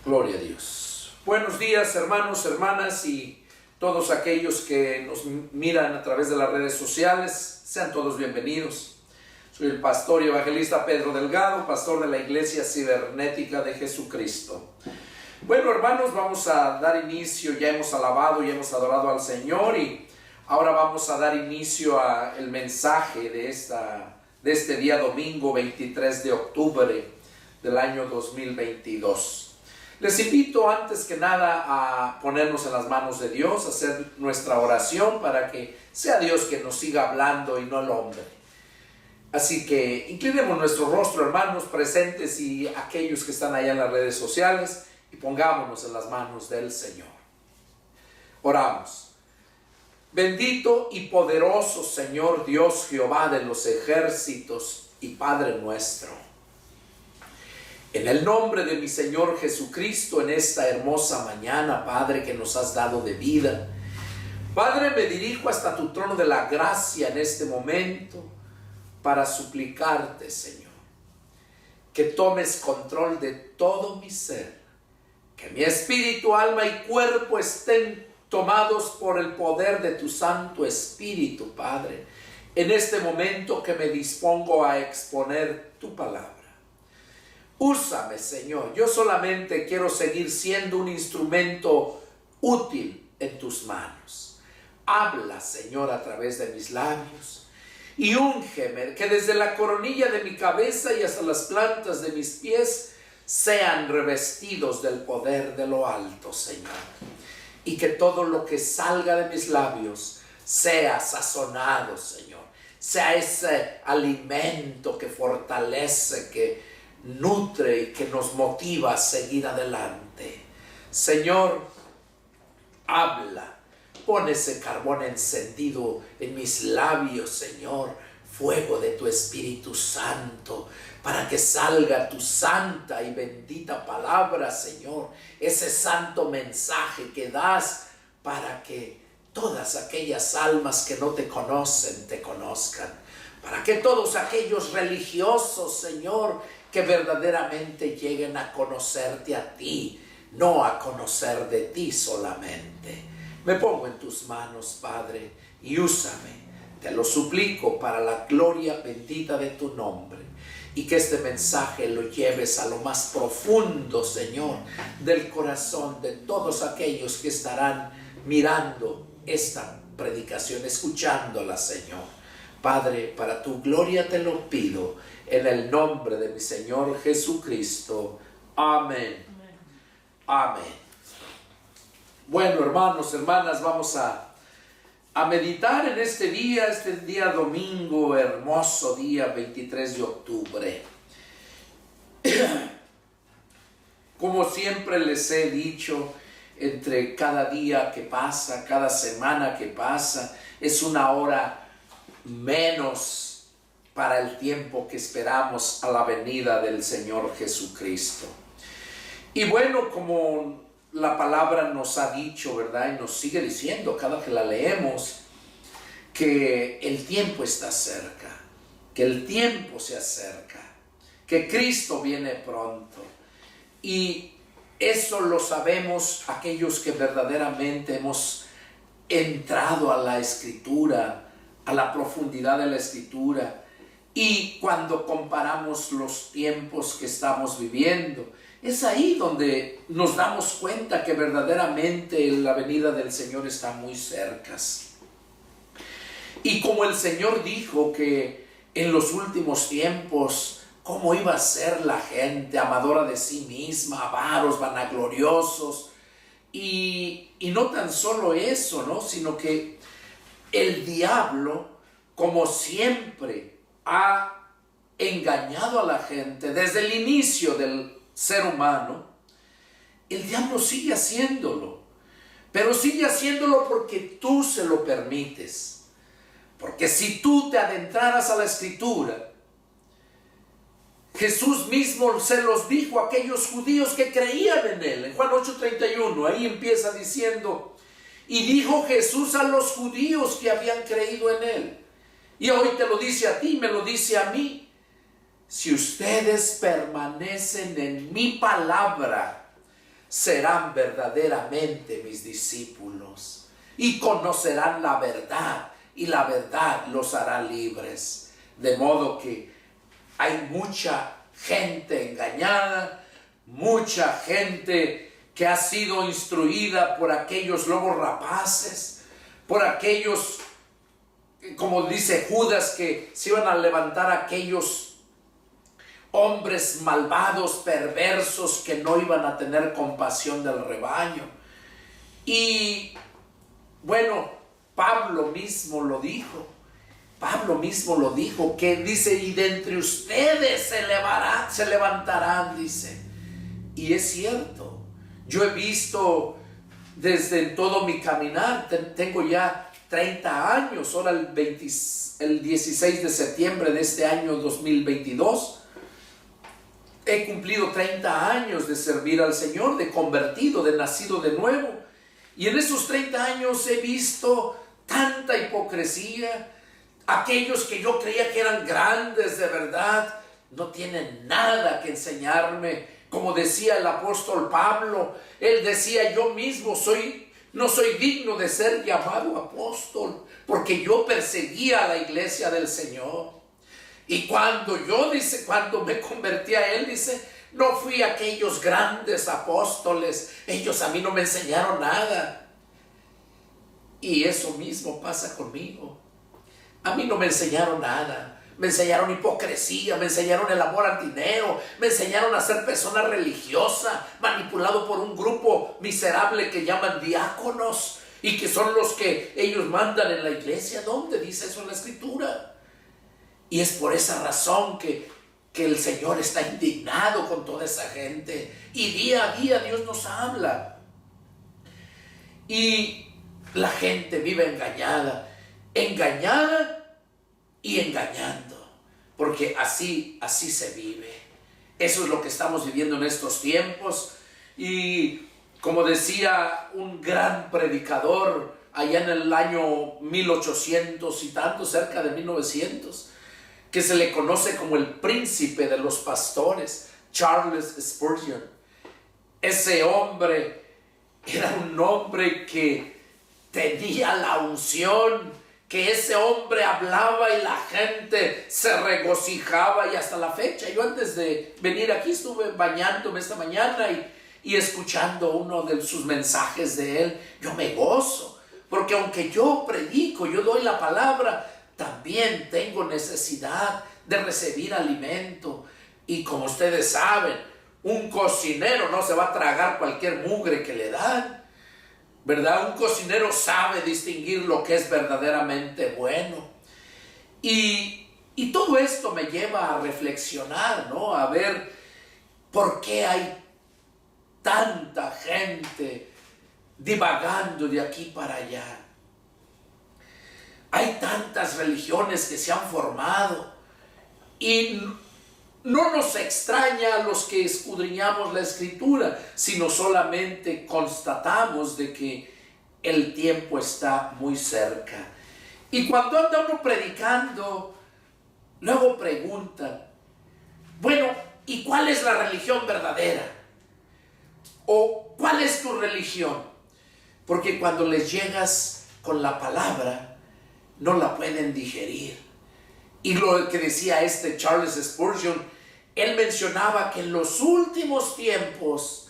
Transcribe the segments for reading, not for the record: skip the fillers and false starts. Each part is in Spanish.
Gloria a Dios. Buenos días, hermanos, hermanas y todos aquellos que nos miran a través de las redes sociales. Sean todos bienvenidos. Soy el pastor y evangelista Pedro Delgado, pastor de la Iglesia Cibernética de Jesucristo. Bueno, hermanos, vamos a dar inicio. Ya hemos alabado y hemos adorado al Señor y ahora vamos a dar inicio al mensaje de este día domingo 23 de octubre del año 2022. Les invito antes que nada a ponernos en las manos de Dios, a hacer nuestra oración para que sea Dios quien nos siga hablando y no el hombre. Así que inclinemos nuestro rostro, hermanos presentes y aquellos que están allá en las redes sociales, y pongámonos en las manos del Señor. Oramos. Bendito y poderoso Señor Dios Jehová de los ejércitos y Padre nuestro, en el nombre de mi Señor Jesucristo, en esta hermosa mañana, Padre, que nos has dado de vida, Padre, me dirijo hasta tu trono de la gracia en este momento para suplicarte, Señor, que tomes control de todo mi ser, que mi espíritu, alma y cuerpo estén tomados por el poder de tu Santo Espíritu, Padre, en este momento que me dispongo a exponer tu palabra. Úsame, Señor. Yo solamente quiero seguir siendo un instrumento útil en tus manos. Habla, Señor, a través de mis labios y úngeme, que desde la coronilla de mi cabeza y hasta las plantas de mis pies sean revestidos del poder de lo alto, Señor. Y que todo lo que salga de mis labios sea sazonado, Señor. Sea ese alimento que fortalece, que nutre y que nos motiva a seguir adelante. Señor, habla. Pon ese carbón encendido en mis labios, Señor. Fuego de tu Espíritu Santo, para que salga tu santa y bendita palabra, Señor. Ese santo mensaje que das para que todas aquellas almas que no te conocen, te conozcan. Para que todos aquellos religiosos, Señor, que verdaderamente lleguen a conocerte a ti, no a conocer de ti solamente. Me pongo en tus manos, Padre, y úsame. Te lo suplico para la gloria bendita de tu nombre. Y que este mensaje lo lleves a lo más profundo, Señor, del corazón de todos aquellos que estarán mirando esta predicación, escuchándola, Señor. Padre, para tu gloria te lo pido, en el nombre de mi Señor Jesucristo. Amén. Amén. Bueno, hermanos, hermanas, vamos a meditar en este día domingo, hermoso día 23 de octubre. Como siempre les he dicho, entre cada día que pasa, cada semana que pasa, es una hora menos para el tiempo que esperamos a la venida del Señor Jesucristo. Y bueno, como la palabra nos ha dicho, ¿verdad? Y nos sigue diciendo cada que la leemos, que el tiempo está cerca, que el tiempo se acerca, que Cristo viene pronto. Y eso lo sabemos aquellos que verdaderamente hemos entrado a la Escritura, a la profundidad de la Escritura. Y cuando comparamos los tiempos que estamos viviendo, es ahí donde nos damos cuenta que verdaderamente la venida del Señor está muy cerca. Y como el Señor dijo que en los últimos tiempos, cómo iba a ser la gente amadora de sí misma, avaros, vanagloriosos, y no tan solo eso, ¿no? Sino que el diablo, como siempre, ha engañado a la gente desde el inicio del ser humano. El diablo sigue haciéndolo, pero sigue haciéndolo porque tú se lo permites. Porque si tú te adentraras a la Escritura, Jesús mismo se los dijo a aquellos judíos que creían en Él. En Juan 8:31, ahí empieza diciendo: y dijo Jesús a los judíos que habían creído en Él. Y hoy te lo dice a ti, me lo dice a mí: si ustedes permanecen en mi palabra, serán verdaderamente mis discípulos y conocerán la verdad, y la verdad los hará libres. De modo que hay mucha gente engañada, mucha gente que ha sido instruida por aquellos lobos rapaces, por aquellos, como dice Judas, que se iban a levantar aquellos hombres malvados, perversos, que no iban a tener compasión del rebaño. Y bueno, Pablo mismo lo dijo. Pablo mismo lo dijo, que dice, y de entre ustedes se levantarán, dice. Y es cierto. Yo he visto desde todo mi caminar, tengo ya 30 años, ahora el 16 de septiembre de este año 2022, he cumplido 30 años de servir al Señor, de convertido, de nacido de nuevo. Y en esos 30 años he visto tanta hipocresía. Aquellos que yo creía que eran grandes de verdad, no tienen nada que enseñarme. Como decía el apóstol Pablo, él decía, yo mismo no soy digno de ser llamado apóstol, porque yo perseguía a la iglesia del Señor. Y cuando me convertí a él, dice, no fui aquellos grandes apóstoles, ellos a mí no me enseñaron nada. Y eso mismo pasa conmigo. A mí no me enseñaron nada. Me enseñaron hipocresía, me enseñaron el amor al dinero, me enseñaron a ser persona religiosa, manipulado por un grupo miserable que llaman diáconos y que son los que ellos mandan en la iglesia. ¿Dónde dice eso en la Escritura? Y es por esa razón que el Señor está indignado con toda esa gente. Y día a día Dios nos habla. Y la gente vive engañada y engañando, porque así se vive. Eso es lo que estamos viviendo en estos tiempos. Y como decía un gran predicador allá en el año 1800 y tanto, cerca de 1900, que se le conoce como el príncipe de los pastores, Charles Spurgeon. Ese hombre era un hombre que tenía la unción, que ese hombre hablaba y la gente se regocijaba, y hasta la fecha, yo antes de venir aquí estuve bañándome esta mañana y escuchando uno de sus mensajes de él. Yo me gozo, porque aunque yo predico, yo doy la palabra, también tengo necesidad de recibir alimento. Y como ustedes saben, un cocinero no se va a tragar cualquier mugre que le dan, ¿verdad? Un cocinero sabe distinguir lo que es verdaderamente bueno. Y todo esto me lleva a reflexionar, ¿no? A ver por qué hay tanta gente divagando de aquí para allá. Hay tantas religiones que se han formado, y no nos extraña a los que escudriñamos la Escritura, sino solamente constatamos de que el tiempo está muy cerca. Y cuando anda uno predicando, luego preguntan, bueno, ¿y cuál es la religión verdadera? ¿O cuál es tu religión? Porque cuando les llegas con la palabra, no la pueden digerir. Y lo que decía Charles Spurgeon, él mencionaba que en los últimos tiempos,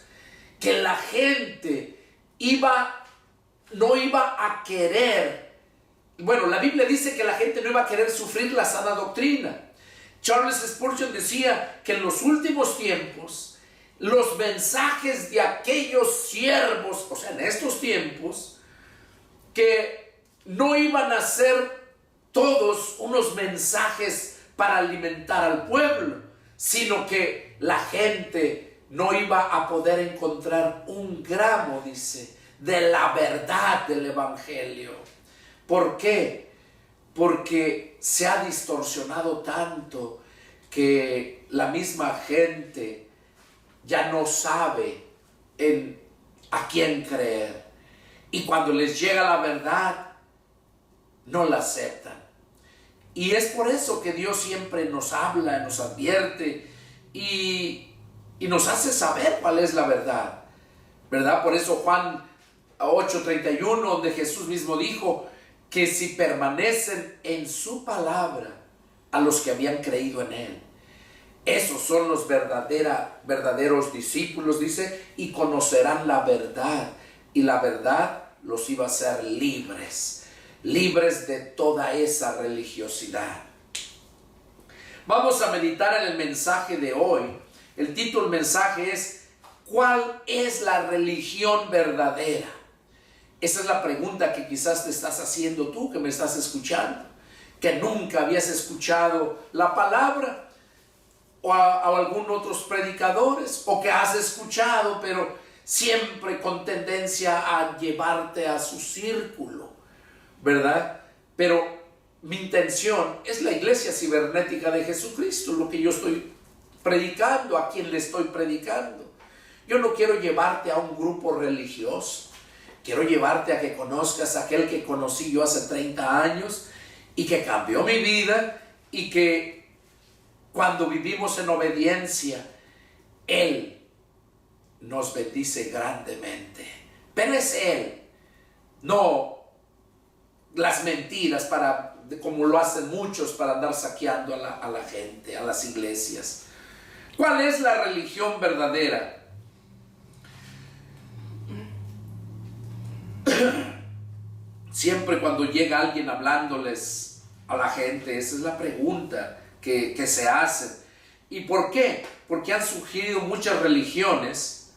que la gente no iba a querer, bueno, la Biblia dice que la gente no iba a querer sufrir la sana doctrina. Charles Spurgeon decía que en los últimos tiempos, los mensajes de aquellos siervos, o sea, en estos tiempos, que no iban a ser todos unos mensajes para alimentar al pueblo, sino que la gente no iba a poder encontrar un gramo, dice, de la verdad del Evangelio. ¿Por qué? Porque se ha distorsionado tanto que la misma gente ya no sabe a quién creer. Y cuando les llega la verdad, no la aceptan. Y es por eso que Dios siempre nos habla, nos advierte y nos hace saber cuál es la verdad. ¿verdad? Por eso Juan 8:31, donde Jesús mismo dijo que si permanecen en su palabra, a los que habían creído en él, esos son los verdaderos discípulos, dice, y conocerán la verdad, y la verdad los iba a hacer libres de toda esa religiosidad. Vamos a meditar en el mensaje de hoy. El título del mensaje es: ¿cuál es la religión verdadera? Esa es la pregunta que quizás te estás haciendo tú que me estás escuchando, que nunca habías escuchado la palabra o a algún otros predicadores, o que has escuchado pero siempre con tendencia a llevarte a su círculo, ¿verdad? Pero mi intención es la iglesia cibernética de Jesucristo, lo que yo estoy predicando, a quien le estoy predicando. Yo no quiero llevarte a un grupo religioso, quiero llevarte a que conozcas a aquel que conocí yo hace 30 años y que cambió mi vida, y que cuando vivimos en obediencia, Él nos bendice grandemente. Pero es Él, no las mentiras como lo hacen muchos para andar saqueando a la gente, a las iglesias. ¿Cuál es la religión verdadera? Siempre cuando llega alguien hablándoles a la gente, esa es la pregunta que se hacen. ¿Y por qué? Porque han surgido muchas religiones,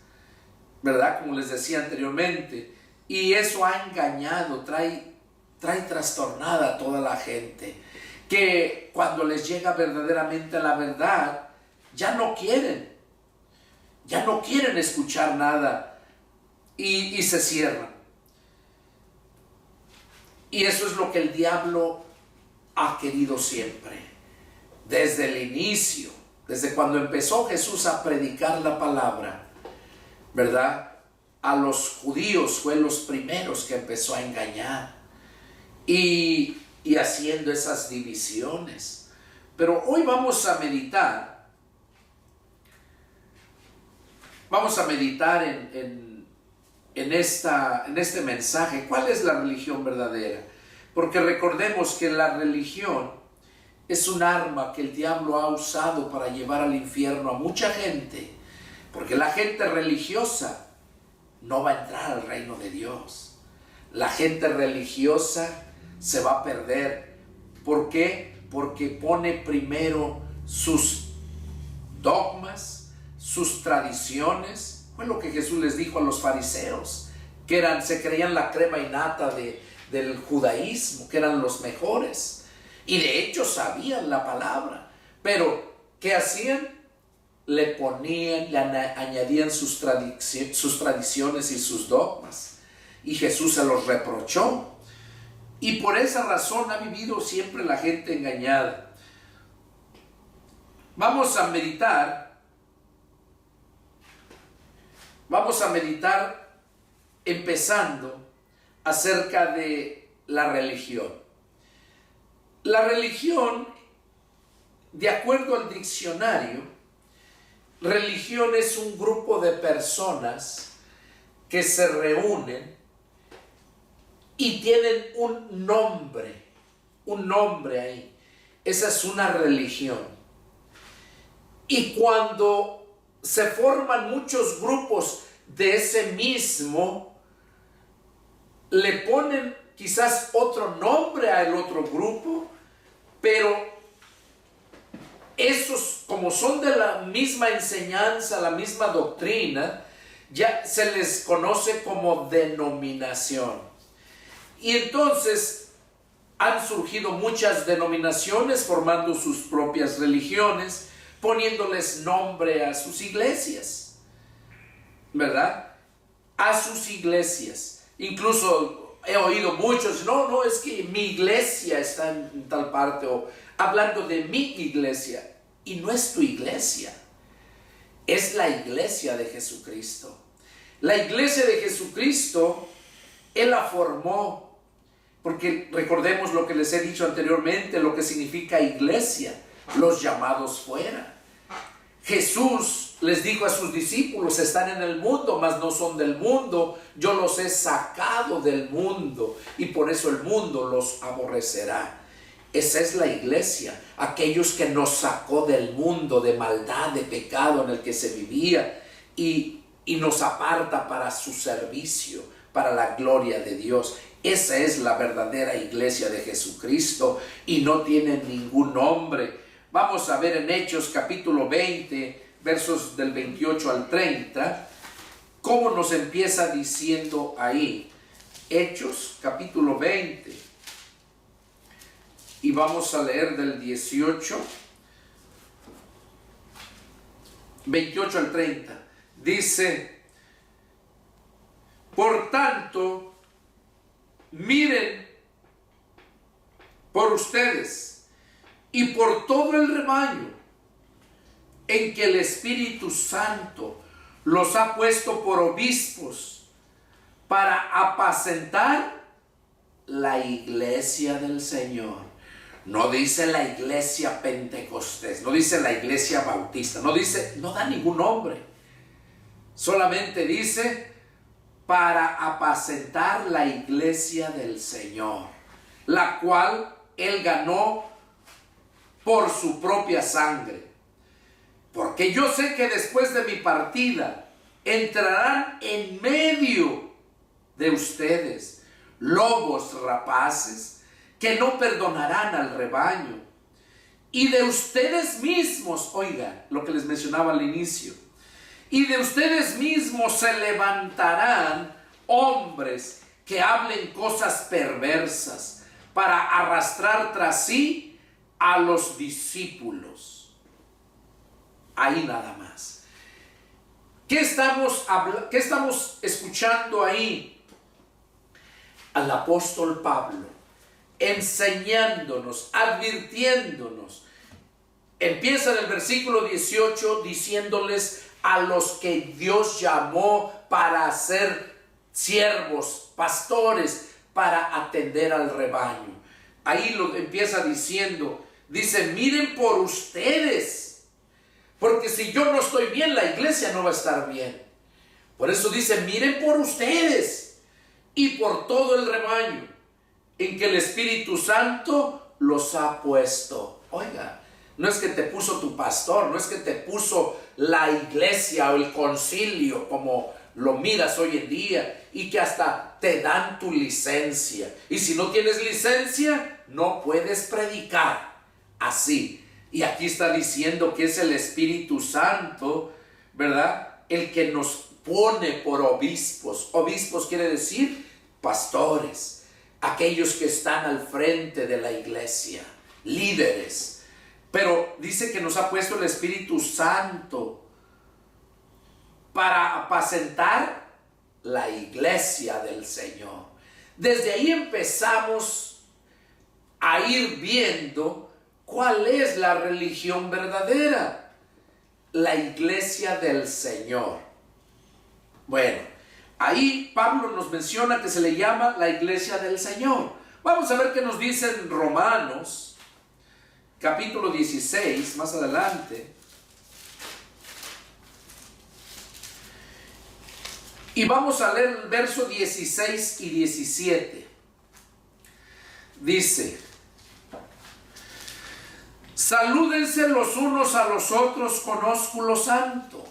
¿verdad? Como les decía anteriormente, y eso ha engañado, trae trastornada a toda la gente, que cuando les llega verdaderamente la verdad, ya no quieren escuchar nada y se cierran. Y eso es lo que el diablo ha querido siempre, desde el inicio, desde cuando empezó Jesús a predicar la palabra, ¿verdad? A los judíos fue los primeros que empezó a engañar y haciendo esas divisiones. Pero hoy vamos a meditar en este mensaje. ¿Cuál es la religión verdadera? Porque recordemos que la religión es un arma que el diablo ha usado para llevar al infierno a mucha gente, porque la gente religiosa no va a entrar al reino de Dios. La gente religiosa se va a perder. ¿Por qué? Porque pone primero sus dogmas, sus tradiciones. Fue lo que Jesús les dijo a los fariseos, que se creían la crema innata del judaísmo, que eran los mejores, y de hecho sabían la palabra, pero ¿qué hacían? Le añadían sus tradiciones y sus dogmas, y Jesús se los reprochó, y por esa razón ha vivido siempre la gente engañada. Vamos a meditar empezando acerca de la religión. La religión, de acuerdo al diccionario, religión es un grupo de personas que se reúnen y tienen un nombre ahí. Esa es una religión. Y cuando se forman muchos grupos de ese mismo, le ponen quizás otro nombre al otro grupo, pero esos, como son de la misma enseñanza, la misma doctrina, ya se les conoce como denominación. Y entonces han surgido muchas denominaciones formando sus propias religiones, poniéndoles nombre a sus iglesias, ¿verdad? A sus iglesias. Incluso he oído muchos, no, es que mi iglesia está en tal parte, o hablando de mi iglesia, y no es tu iglesia, es la iglesia de Jesucristo. La iglesia de Jesucristo, Él la formó, porque recordemos lo que les he dicho anteriormente, lo que significa iglesia, los llamados fuera. Jesús les dijo a sus discípulos: están en el mundo, mas no son del mundo. Yo los he sacado del mundo y por eso el mundo los aborrecerá. Esa es la iglesia, aquellos que nos sacó del mundo de maldad, de pecado en el que se vivía y nos aparta para su servicio, para la gloria de Dios. Esa es la verdadera iglesia de Jesucristo y no tiene ningún nombre. Vamos a ver en Hechos capítulo 20, versos del 28 al 30, cómo nos empieza diciendo ahí. Hechos capítulo 20. Y vamos a leer del 28 al 30. Dice: por tanto, miren por ustedes y por todo el rebaño en que el Espíritu Santo los ha puesto por obispos para apacentar la iglesia del Señor. No dice la iglesia pentecostés, no dice la iglesia bautista, no da ningún nombre. Solamente dice para apacentar la iglesia del Señor, la cual Él ganó por su propia sangre. Porque yo sé que después de mi partida entrarán en medio de ustedes lobos rapaces que no perdonarán al rebaño. Y de ustedes mismos, oigan lo que les mencionaba al inicio, y de ustedes mismos se levantarán hombres que hablen cosas perversas para arrastrar tras sí a los discípulos. Ahí nada más. ¿Qué estamos escuchando ahí? Al apóstol Pablo enseñándonos, advirtiéndonos. Empieza en el versículo 18 diciéndoles a los que Dios llamó para ser siervos, pastores, para atender al rebaño. Ahí lo empieza diciendo, dice: miren por ustedes, porque si yo no estoy bien, la iglesia no va a estar bien. Por eso dice: miren por ustedes y por todo el rebaño en que el Espíritu Santo los ha puesto. Oiga, no es que te puso tu pastor, no es que te puso la iglesia o el concilio como lo miras hoy en día, y que hasta te dan tu licencia. Y si no tienes licencia, no puedes predicar así. Y aquí está diciendo que es el Espíritu Santo, ¿verdad?, el que nos pone por obispos. Obispos quiere decir pastores, aquellos que están al frente de la iglesia, líderes. Pero dice que nos ha puesto el Espíritu Santo para apacentar la iglesia del Señor. Desde ahí empezamos a ir viendo cuál es la religión verdadera, la iglesia del Señor. Bueno, ahí Pablo nos menciona que se le llama la iglesia del Señor. Vamos a ver qué nos dice en Romanos, capítulo 16, más adelante. Y vamos a leer el verso 16 y 17. Dice: salúdense los unos a los otros con ósculo santo.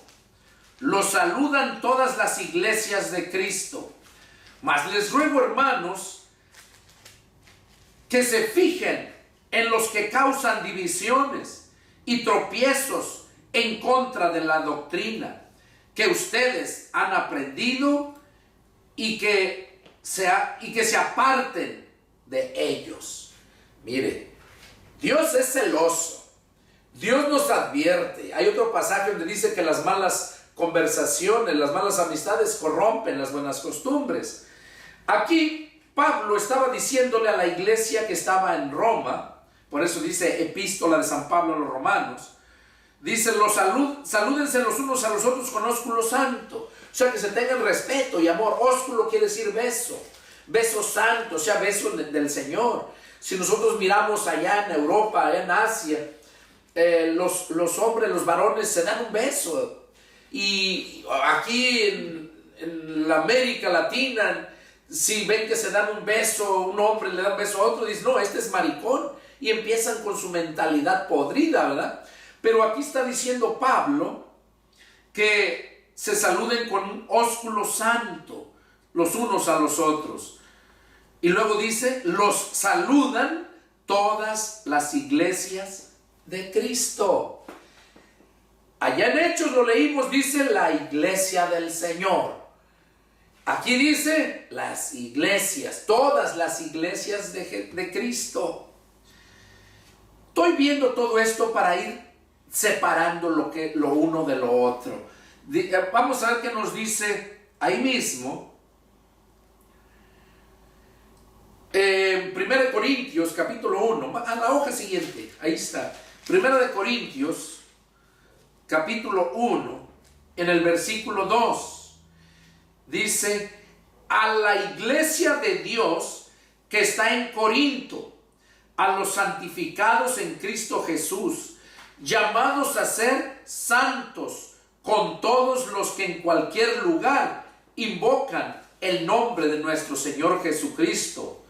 Los saludan todas las iglesias de Cristo. Mas les ruego, hermanos, que se fijen en los que causan divisiones y tropiezos en contra de la doctrina que ustedes han aprendido, y que se aparten de ellos. Mire, Dios es celoso. Dios nos advierte. Hay otro pasaje donde dice que las malas conversaciones, las malas amistades corrompen las buenas costumbres. Aquí Pablo estaba diciéndole a la iglesia que estaba en Roma, por eso dice epístola de San Pablo a los romanos, dice: salúdense los unos a los otros con ósculo santo. O sea, que se tengan respeto y amor. Ósculo quiere decir beso, beso santo, o sea, beso del Señor. Si nosotros miramos allá en Europa, allá en Asia, los hombres, los varones se dan un beso. Y aquí en la América Latina, si ven que se dan un beso, un hombre le da un beso a otro, dicen, no, este es maricón, y empiezan con su mentalidad podrida, ¿verdad? Pero aquí está diciendo Pablo que se saluden con un ósculo santo, los unos a los otros. Y luego dice, los saludan todas las iglesias de Cristo. Allá en Hechos lo leímos, dice la iglesia del Señor. Aquí dice las iglesias, todas las iglesias de Cristo. Estoy viendo todo esto para ir separando lo uno de lo otro. Vamos a ver qué nos dice ahí mismo. En 1 Corintios capítulo 1, a la hoja siguiente, ahí está. 1 Corintios capítulo 1, en el versículo 2, dice, a la iglesia de Dios que está en Corinto, a los santificados en Cristo Jesús, llamados a ser santos, con todos los que en cualquier lugar invocan el nombre de nuestro Señor Jesucristo.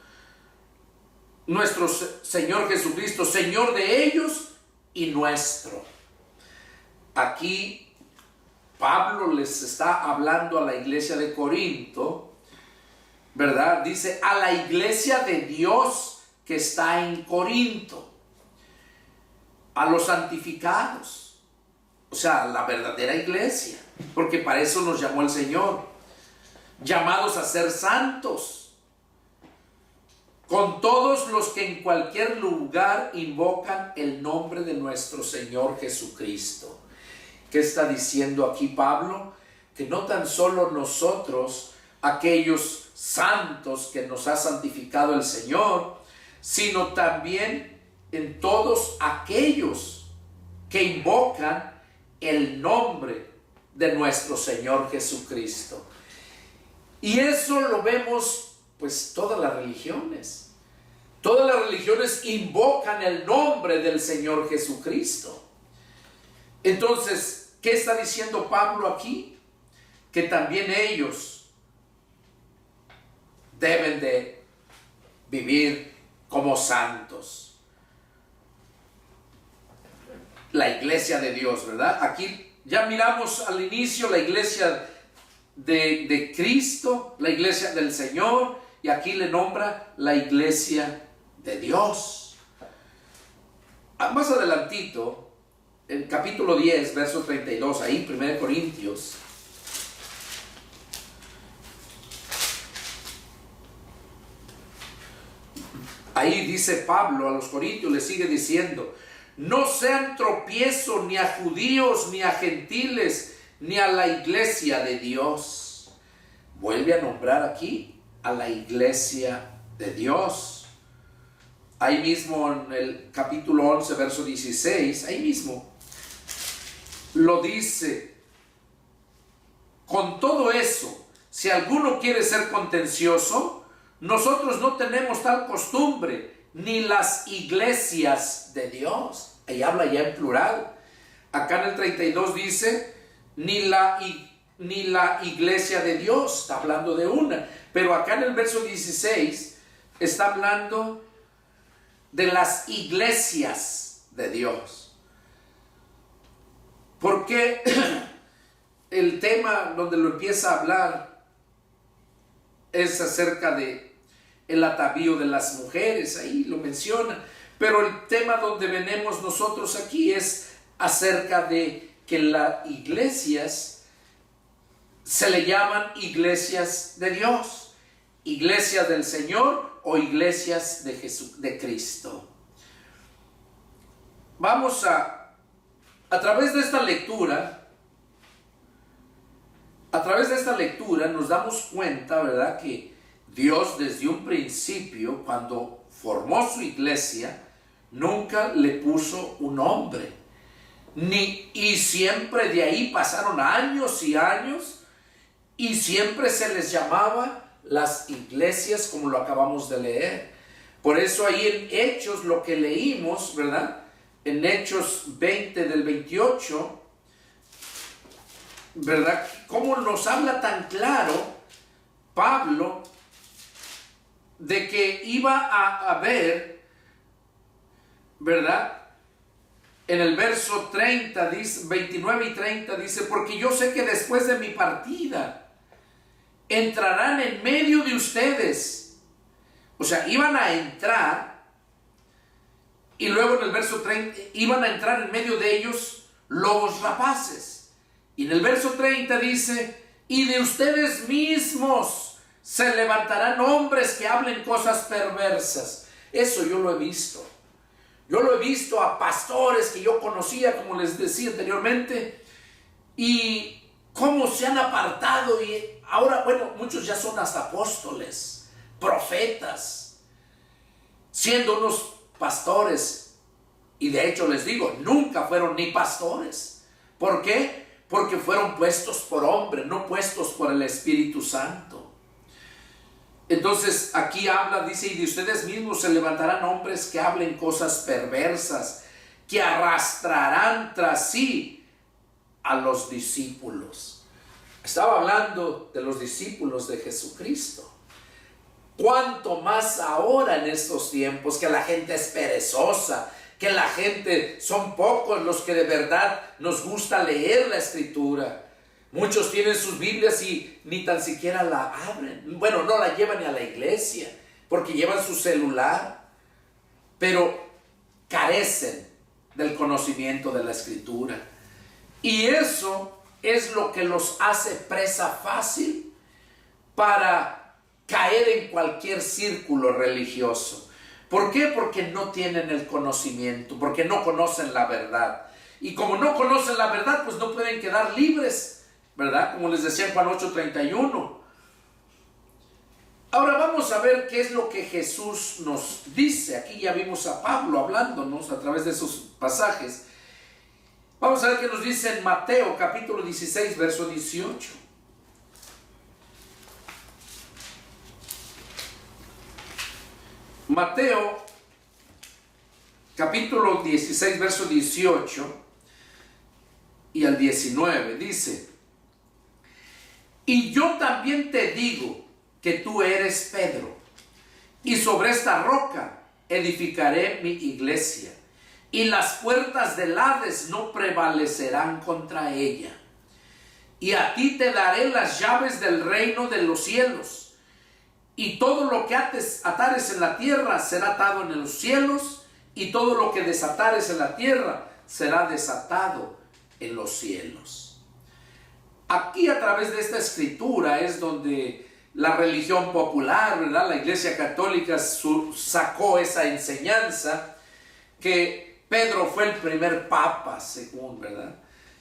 Nuestro Señor Jesucristo, Señor de ellos y nuestro. Aquí Pablo les está hablando a la iglesia de Corinto, ¿verdad? Dice, a la iglesia de Dios que está en Corinto, a los santificados, o sea, la verdadera iglesia, porque para eso nos llamó el Señor, llamados a ser santos, con todos los que en cualquier lugar invocan el nombre de nuestro Señor Jesucristo. ¿Qué está diciendo aquí Pablo? Que no tan solo nosotros, aquellos santos que nos ha santificado el Señor, sino también en todos aquellos que invocan el nombre de nuestro Señor Jesucristo. Y eso lo vemos pues todas las religiones. Todas las religiones invocan el nombre del Señor Jesucristo. Entonces, ¿qué está diciendo Pablo aquí? Que también ellos deben de vivir como santos. La iglesia de Dios, ¿verdad? Aquí ya miramos al inicio la iglesia de Cristo, la iglesia del Señor, y aquí le nombra la iglesia de Dios. Más adelantito, en capítulo 10, verso 32, ahí 1 Corintios, ahí dice Pablo a los corintios, le sigue diciendo, no sean tropiezo ni a judíos, ni a gentiles, ni a la iglesia de Dios. Vuelve a nombrar aquí a la iglesia de Dios. Ahí mismo en el capítulo 11, verso 16, ahí mismo lo dice. Con todo eso, si alguno quiere ser contencioso, nosotros no tenemos tal costumbre, ni las iglesias de Dios. Ahí habla ya en plural. Acá en el 32 dice, ni la iglesia de Dios, está hablando de una. Pero acá en el verso 16 está hablando de las iglesias de Dios. Porque el tema donde lo empieza a hablar es acerca de el atavío de las mujeres, ahí lo menciona. Pero el tema donde venimos nosotros aquí es acerca de que las iglesias se le llaman iglesias de Dios, iglesias del Señor o iglesias de Cristo. Vamos a través de esta lectura, nos damos cuenta, ¿verdad?, que Dios desde un principio, cuando formó su iglesia, nunca le puso un nombre. Y siempre de ahí pasaron años y años, y siempre se les llamaba las iglesias, como lo acabamos de leer. Por eso ahí en Hechos, lo que leímos, ¿verdad?, en Hechos 20 del 28, ¿verdad? ¿Cómo nos habla tan claro Pablo de que iba a haber, ¿verdad? En el verso 30, dice, 29 y 30 dice, porque yo sé que después de mi partida entrarán en medio de ustedes. O sea, iban a entrar, y luego en el verso 30, iban a entrar en medio de ellos lobos rapaces. Y en el verso 30 dice, y de ustedes mismos se levantarán hombres que hablen cosas perversas. Eso yo lo he visto. Yo lo he visto a pastores que yo conocía, como les decía anteriormente, y cómo se han apartado, y ahora, bueno, muchos ya son hasta apóstoles, profetas, siendo unos pastores, y de hecho les digo, nunca fueron ni pastores. ¿Por qué? Porque fueron puestos por hombre, no puestos por el Espíritu Santo. Entonces aquí habla, dice, y de ustedes mismos se levantarán hombres que hablen cosas perversas, que arrastrarán tras sí a los discípulos. Estaba hablando de los discípulos de Jesucristo. Cuánto más ahora en estos tiempos, que la gente es perezosa, que la gente, son pocos los que de verdad nos gusta leer la Escritura. Muchos tienen sus Biblias y ni tan siquiera la abren. Bueno, no la llevan ni a la iglesia porque llevan su celular, pero carecen del conocimiento de la Escritura. Y eso es lo que los hace presa fácil para caer en cualquier círculo religioso. ¿Por qué? Porque no tienen el conocimiento, porque no conocen la verdad. Y como no conocen la verdad, pues no pueden quedar libres, ¿verdad? Como les decía en Juan 8:31. Ahora vamos a ver qué es lo que Jesús nos dice. Aquí ya vimos a Pablo hablándonos a través de esos pasajes. Vamos a ver qué nos dice en Mateo capítulo 16, verso 18. Mateo capítulo 16, verso 18 y al 19 dice: y yo también te digo que tú eres Pedro, y sobre esta roca edificaré mi iglesia, y las puertas del Hades no prevalecerán contra ella. Y a ti te daré las llaves del reino de los cielos. Y todo lo que atares en la tierra será atado en los cielos, y todo lo que desatares en la tierra será desatado en los cielos. Aquí a través de esta escritura es donde la religión popular, ¿verdad? La Iglesia Católica sacó esa enseñanza que Pedro fue el primer papa, según, ¿verdad?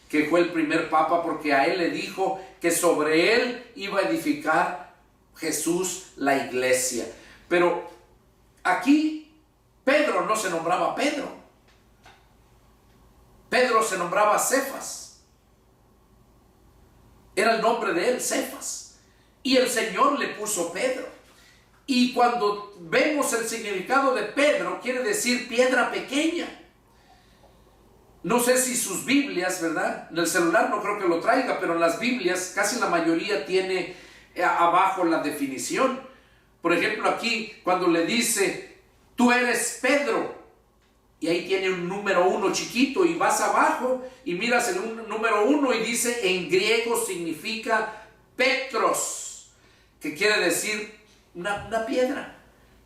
Que fue el primer papa porque a él le dijo que sobre él iba a edificar Jesús la iglesia. Pero aquí Pedro no se nombraba Pedro. Pedro se nombraba Cefas. Era el nombre de él, Cefas. Y el Señor le puso Pedro. Y cuando vemos el significado de Pedro, quiere decir piedra pequeña. No sé si sus Biblias, ¿verdad? En el celular no creo que lo traiga, pero en las Biblias casi la mayoría tiene abajo la definición. Por ejemplo, aquí cuando le dice, tú eres Pedro, y ahí tiene un número 1 chiquito, y vas abajo y miras el número 1 y dice, en griego significa Petros, que quiere decir una piedra,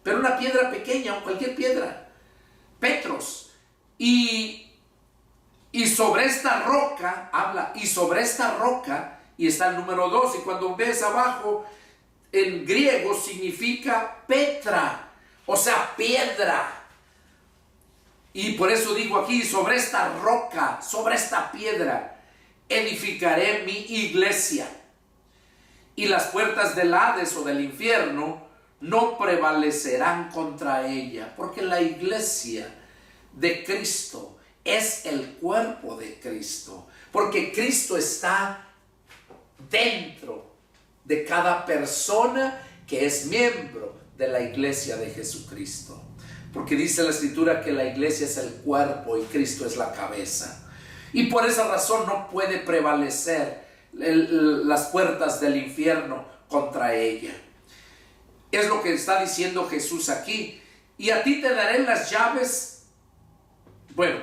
pero una piedra pequeña o cualquier piedra, Petros. Y sobre esta roca, habla, y sobre esta roca, y está el número 2, y cuando ves abajo, en griego significa Petra, o sea, piedra. Y por eso digo aquí, sobre esta roca, sobre esta piedra, edificaré mi iglesia. Y las puertas del Hades o del infierno no prevalecerán contra ella, porque la iglesia de Cristo es el cuerpo de Cristo, porque Cristo está dentro de cada persona que es miembro de la iglesia de Jesucristo. Porque dice la Escritura que la iglesia es el cuerpo y Cristo es la cabeza. Y por esa razón no puede prevalecer las puertas del infierno contra ella. Es lo que está diciendo Jesús aquí. Y a ti te daré las llaves. Bueno,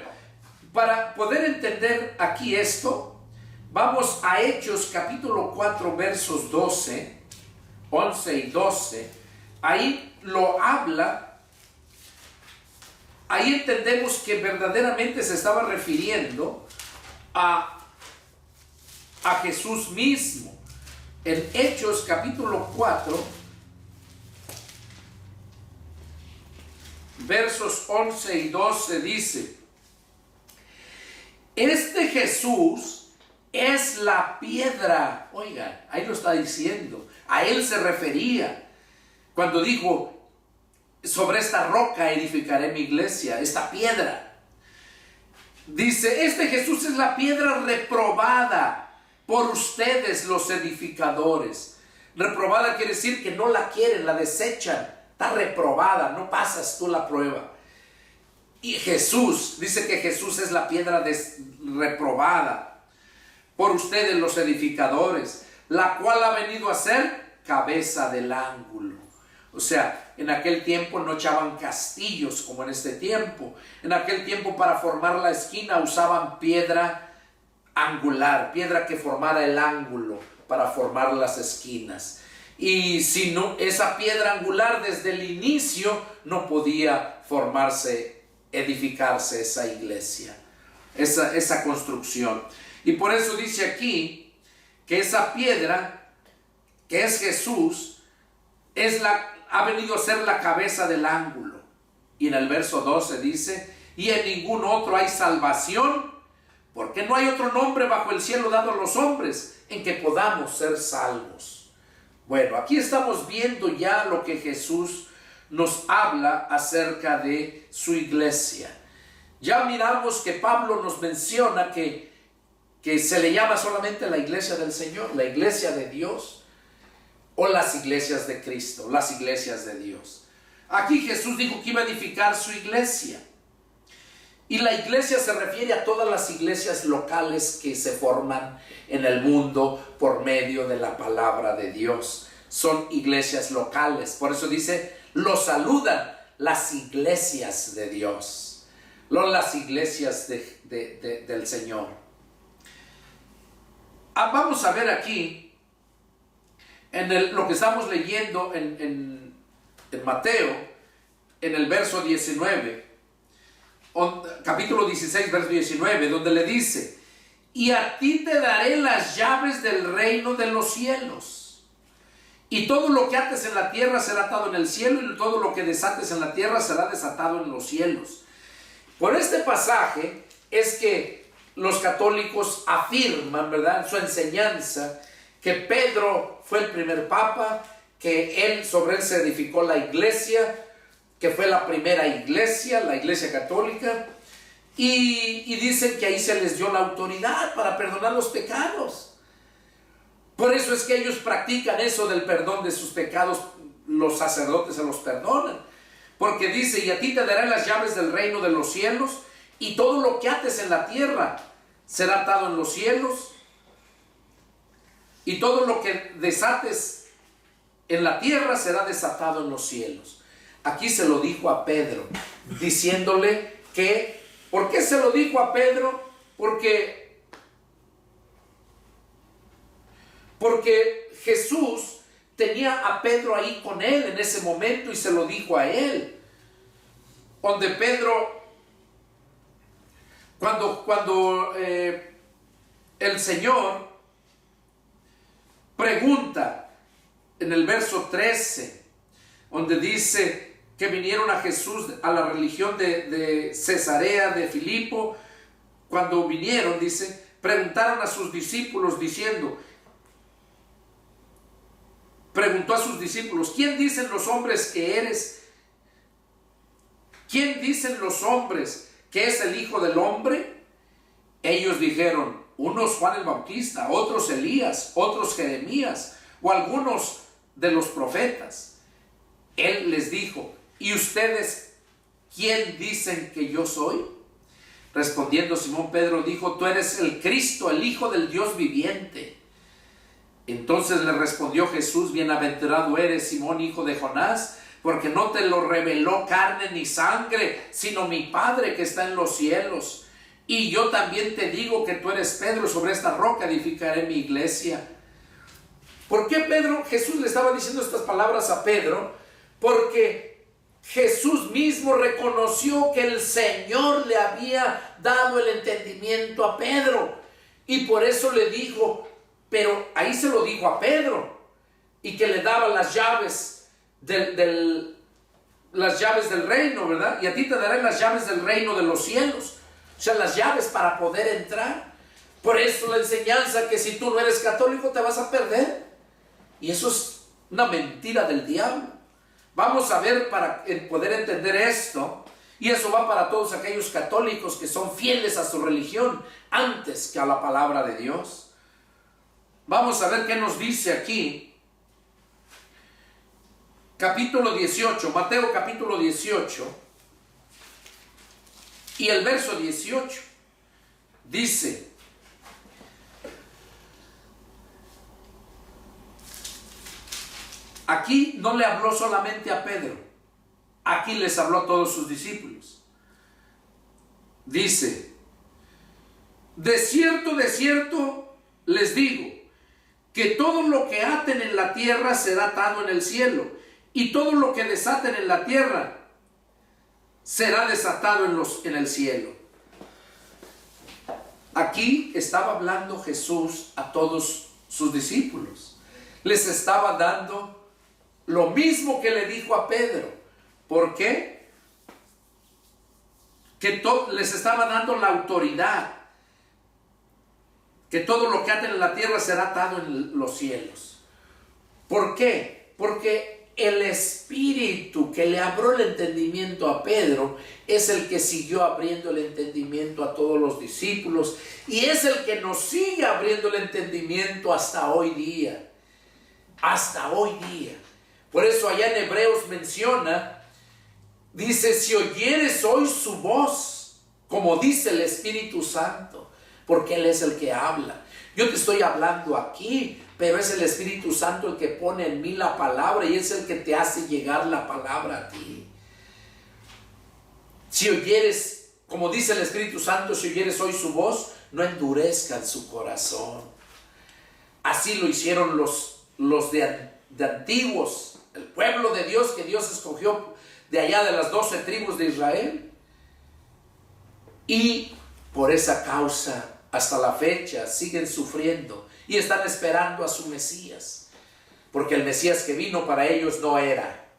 para poder entender aquí esto, vamos a Hechos capítulo 4 versos 12, 11 y 12. Ahí lo habla. Ahí entendemos que verdaderamente se estaba refiriendo a Jesús mismo. En Hechos capítulo 4, versos 11 y 12 dice: este Jesús es la piedra. Oigan, ahí lo está diciendo. A él se refería cuando dijo: sobre esta roca edificaré mi iglesia, esta piedra. Dice, este Jesús es la piedra reprobada por ustedes los edificadores. Reprobada quiere decir que no la quieren, la desechan. Está reprobada, no pasas tú la prueba. Y Jesús, dice que Jesús es la piedra reprobada por ustedes los edificadores, la cual ha venido a ser cabeza del ángulo. O sea, en aquel tiempo no echaban castillos como en este tiempo. En aquel tiempo para formar la esquina usaban piedra angular, piedra que formara el ángulo para formar las esquinas. Y si no, esa piedra angular desde el inicio no podía formarse, edificarse esa iglesia, esa construcción. Y por eso dice aquí que esa piedra, que es Jesús, ha venido a ser la cabeza del ángulo. Y en el verso 12 dice: y en ningún otro hay salvación, porque no hay otro nombre bajo el cielo dado a los hombres en que podamos ser salvos. Bueno, aquí estamos viendo ya lo que Jesús nos habla acerca de su iglesia. Ya miramos que Pablo nos menciona que se le llama solamente la iglesia del Señor, la iglesia de Dios, o las iglesias de Cristo, las iglesias de Dios. Aquí Jesús dijo que iba a edificar su iglesia. Y la iglesia se refiere a todas las iglesias locales que se forman en el mundo por medio de la palabra de Dios. Son iglesias locales. Por eso dice, los saludan las iglesias de Dios, no las iglesias del Señor. Vamos a ver aquí, lo que estamos leyendo en Mateo, en el verso 19. Capítulo 16, verso 19, donde le dice: y a ti te daré las llaves del reino de los cielos, y todo lo que ates en la tierra será atado en el cielo, y todo lo que desates en la tierra será desatado en los cielos. Por este pasaje es que los católicos afirman, ¿verdad?, en su enseñanza, que Pedro fue el primer papa, que sobre él se edificó la iglesia, que fue la primera iglesia, la iglesia católica, y dicen que ahí se les dio la autoridad para perdonar los pecados. Por eso es que ellos practican eso del perdón de sus pecados, los sacerdotes se los perdonan, porque dice: y a ti te daré las llaves del reino de los cielos, y todo lo que ates en la tierra será atado en los cielos, y todo lo que desates en la tierra será desatado en los cielos. Aquí se lo dijo a Pedro, diciéndole que, ¿por qué se lo dijo a Pedro? Porque Jesús tenía a Pedro ahí con él en ese momento y se lo dijo a él. Donde Pedro, cuando el Señor pregunta en el verso 13, donde dice que vinieron a Jesús a la religión de Cesarea de Filipo. Cuando vinieron, dice, preguntaron a sus discípulos diciendo, preguntó a sus discípulos: ¿quién dicen los hombres que eres? ¿Quién dicen los hombres que es el Hijo del Hombre? Ellos dijeron: unos Juan el Bautista, otros Elías, otros Jeremías, o algunos de los profetas. Él les dijo: ¿y ustedes quién dicen que yo soy? Respondiendo Simón Pedro dijo: tú eres el Cristo, el Hijo del Dios viviente. Entonces le respondió Jesús: bienaventurado eres, Simón, hijo de Jonás, porque no te lo reveló carne ni sangre, sino mi Padre que está en los cielos. Y yo también te digo que tú eres Pedro, sobre esta roca edificaré mi iglesia. ¿Por qué Jesús le estaba diciendo estas palabras a Pedro? Porque Jesús mismo reconoció que el Señor le había dado el entendimiento a Pedro, y por eso le dijo, pero ahí se lo dijo a Pedro, y que le daba las llaves las llaves del reino, ¿verdad? Y a ti te daré las llaves del reino de los cielos, o sea, las llaves para poder entrar. Por eso la enseñanza que si tú no eres católico te vas a perder, y eso es una mentira del diablo. Vamos a ver, para poder entender esto, y eso va para todos aquellos católicos que son fieles a su religión antes que a la palabra de Dios. Vamos a ver qué nos dice aquí. Capítulo 18, Mateo capítulo 18, y el verso 18, dice: aquí no le habló solamente a Pedro, aquí les habló a todos sus discípulos. Dice: de cierto les digo, que todo lo que aten en la tierra será atado en el cielo, y todo lo que desaten en la tierra será desatado en el cielo. Aquí estaba hablando Jesús a todos sus discípulos. Les estaba dando lo mismo que le dijo a Pedro. ¿Por qué? Les estaba dando la autoridad. Que todo lo que aten en la tierra será atado en los cielos. ¿Por qué? Porque el Espíritu que le abrió el entendimiento a Pedro es el que siguió abriendo el entendimiento a todos los discípulos, y es el que nos sigue abriendo el entendimiento hasta hoy día. Hasta hoy día. Por eso allá en Hebreos menciona, dice: si oyeres hoy su voz, como dice el Espíritu Santo, porque Él es el que habla. Yo te estoy hablando aquí, pero es el Espíritu Santo el que pone en mí la palabra, y es el que te hace llegar la palabra a ti. Si oyeres, como dice el Espíritu Santo, si oyeres hoy su voz, no endurezcan su corazón. Así lo hicieron los de antiguos, el pueblo de Dios que Dios escogió de allá de las 12 tribus de Israel. Y por esa causa, hasta la fecha, siguen sufriendo y están esperando a su Mesías. Porque el Mesías que vino para ellos no era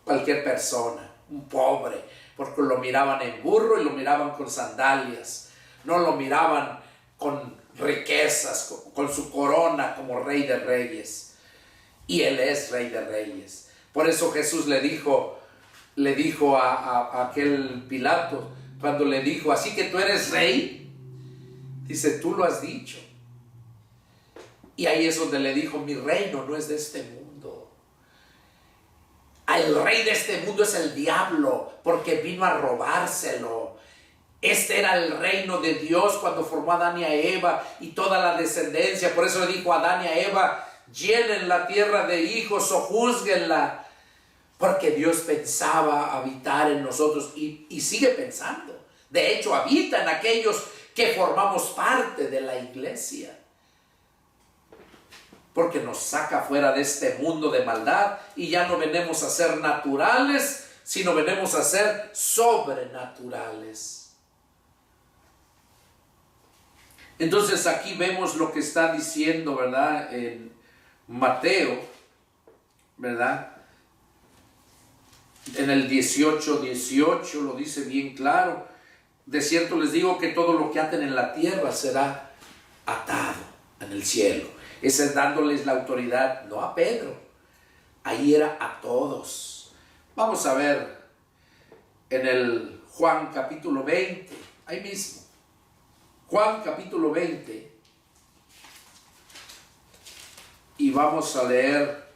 cualquier persona, un pobre, porque lo miraban en burro y lo miraban con sandalias. No lo miraban con riquezas, con su corona como Rey de Reyes. Y Él es Rey de Reyes. Por eso Jesús le dijo a aquel Pilato, cuando le dijo: así que tú eres rey, dice: tú lo has dicho. Y ahí es donde le dijo: mi reino no es de este mundo. El rey de este mundo es el diablo, porque vino a robárselo. Este era el reino de Dios cuando formó a Adán y a Eva y toda la descendencia. Por eso le dijo a Adán y a Eva: llenen la tierra de hijos, sojúzguenla. Porque Dios pensaba habitar en nosotros y sigue pensando. De hecho, habita en aquellos que formamos parte de la iglesia. Porque nos saca fuera de este mundo de maldad y ya no venimos a ser naturales, sino venimos a ser sobrenaturales. Entonces aquí vemos lo que está diciendo, ¿verdad? En Mateo, ¿verdad? En el 18 lo dice bien claro. De cierto les digo que todo lo que aten en la tierra será atado en el cielo. Ese es dándoles la autoridad, no a Pedro. Ahí era a todos. Vamos a ver en el Juan capítulo 20, ahí mismo. Juan capítulo 20. Y vamos a leer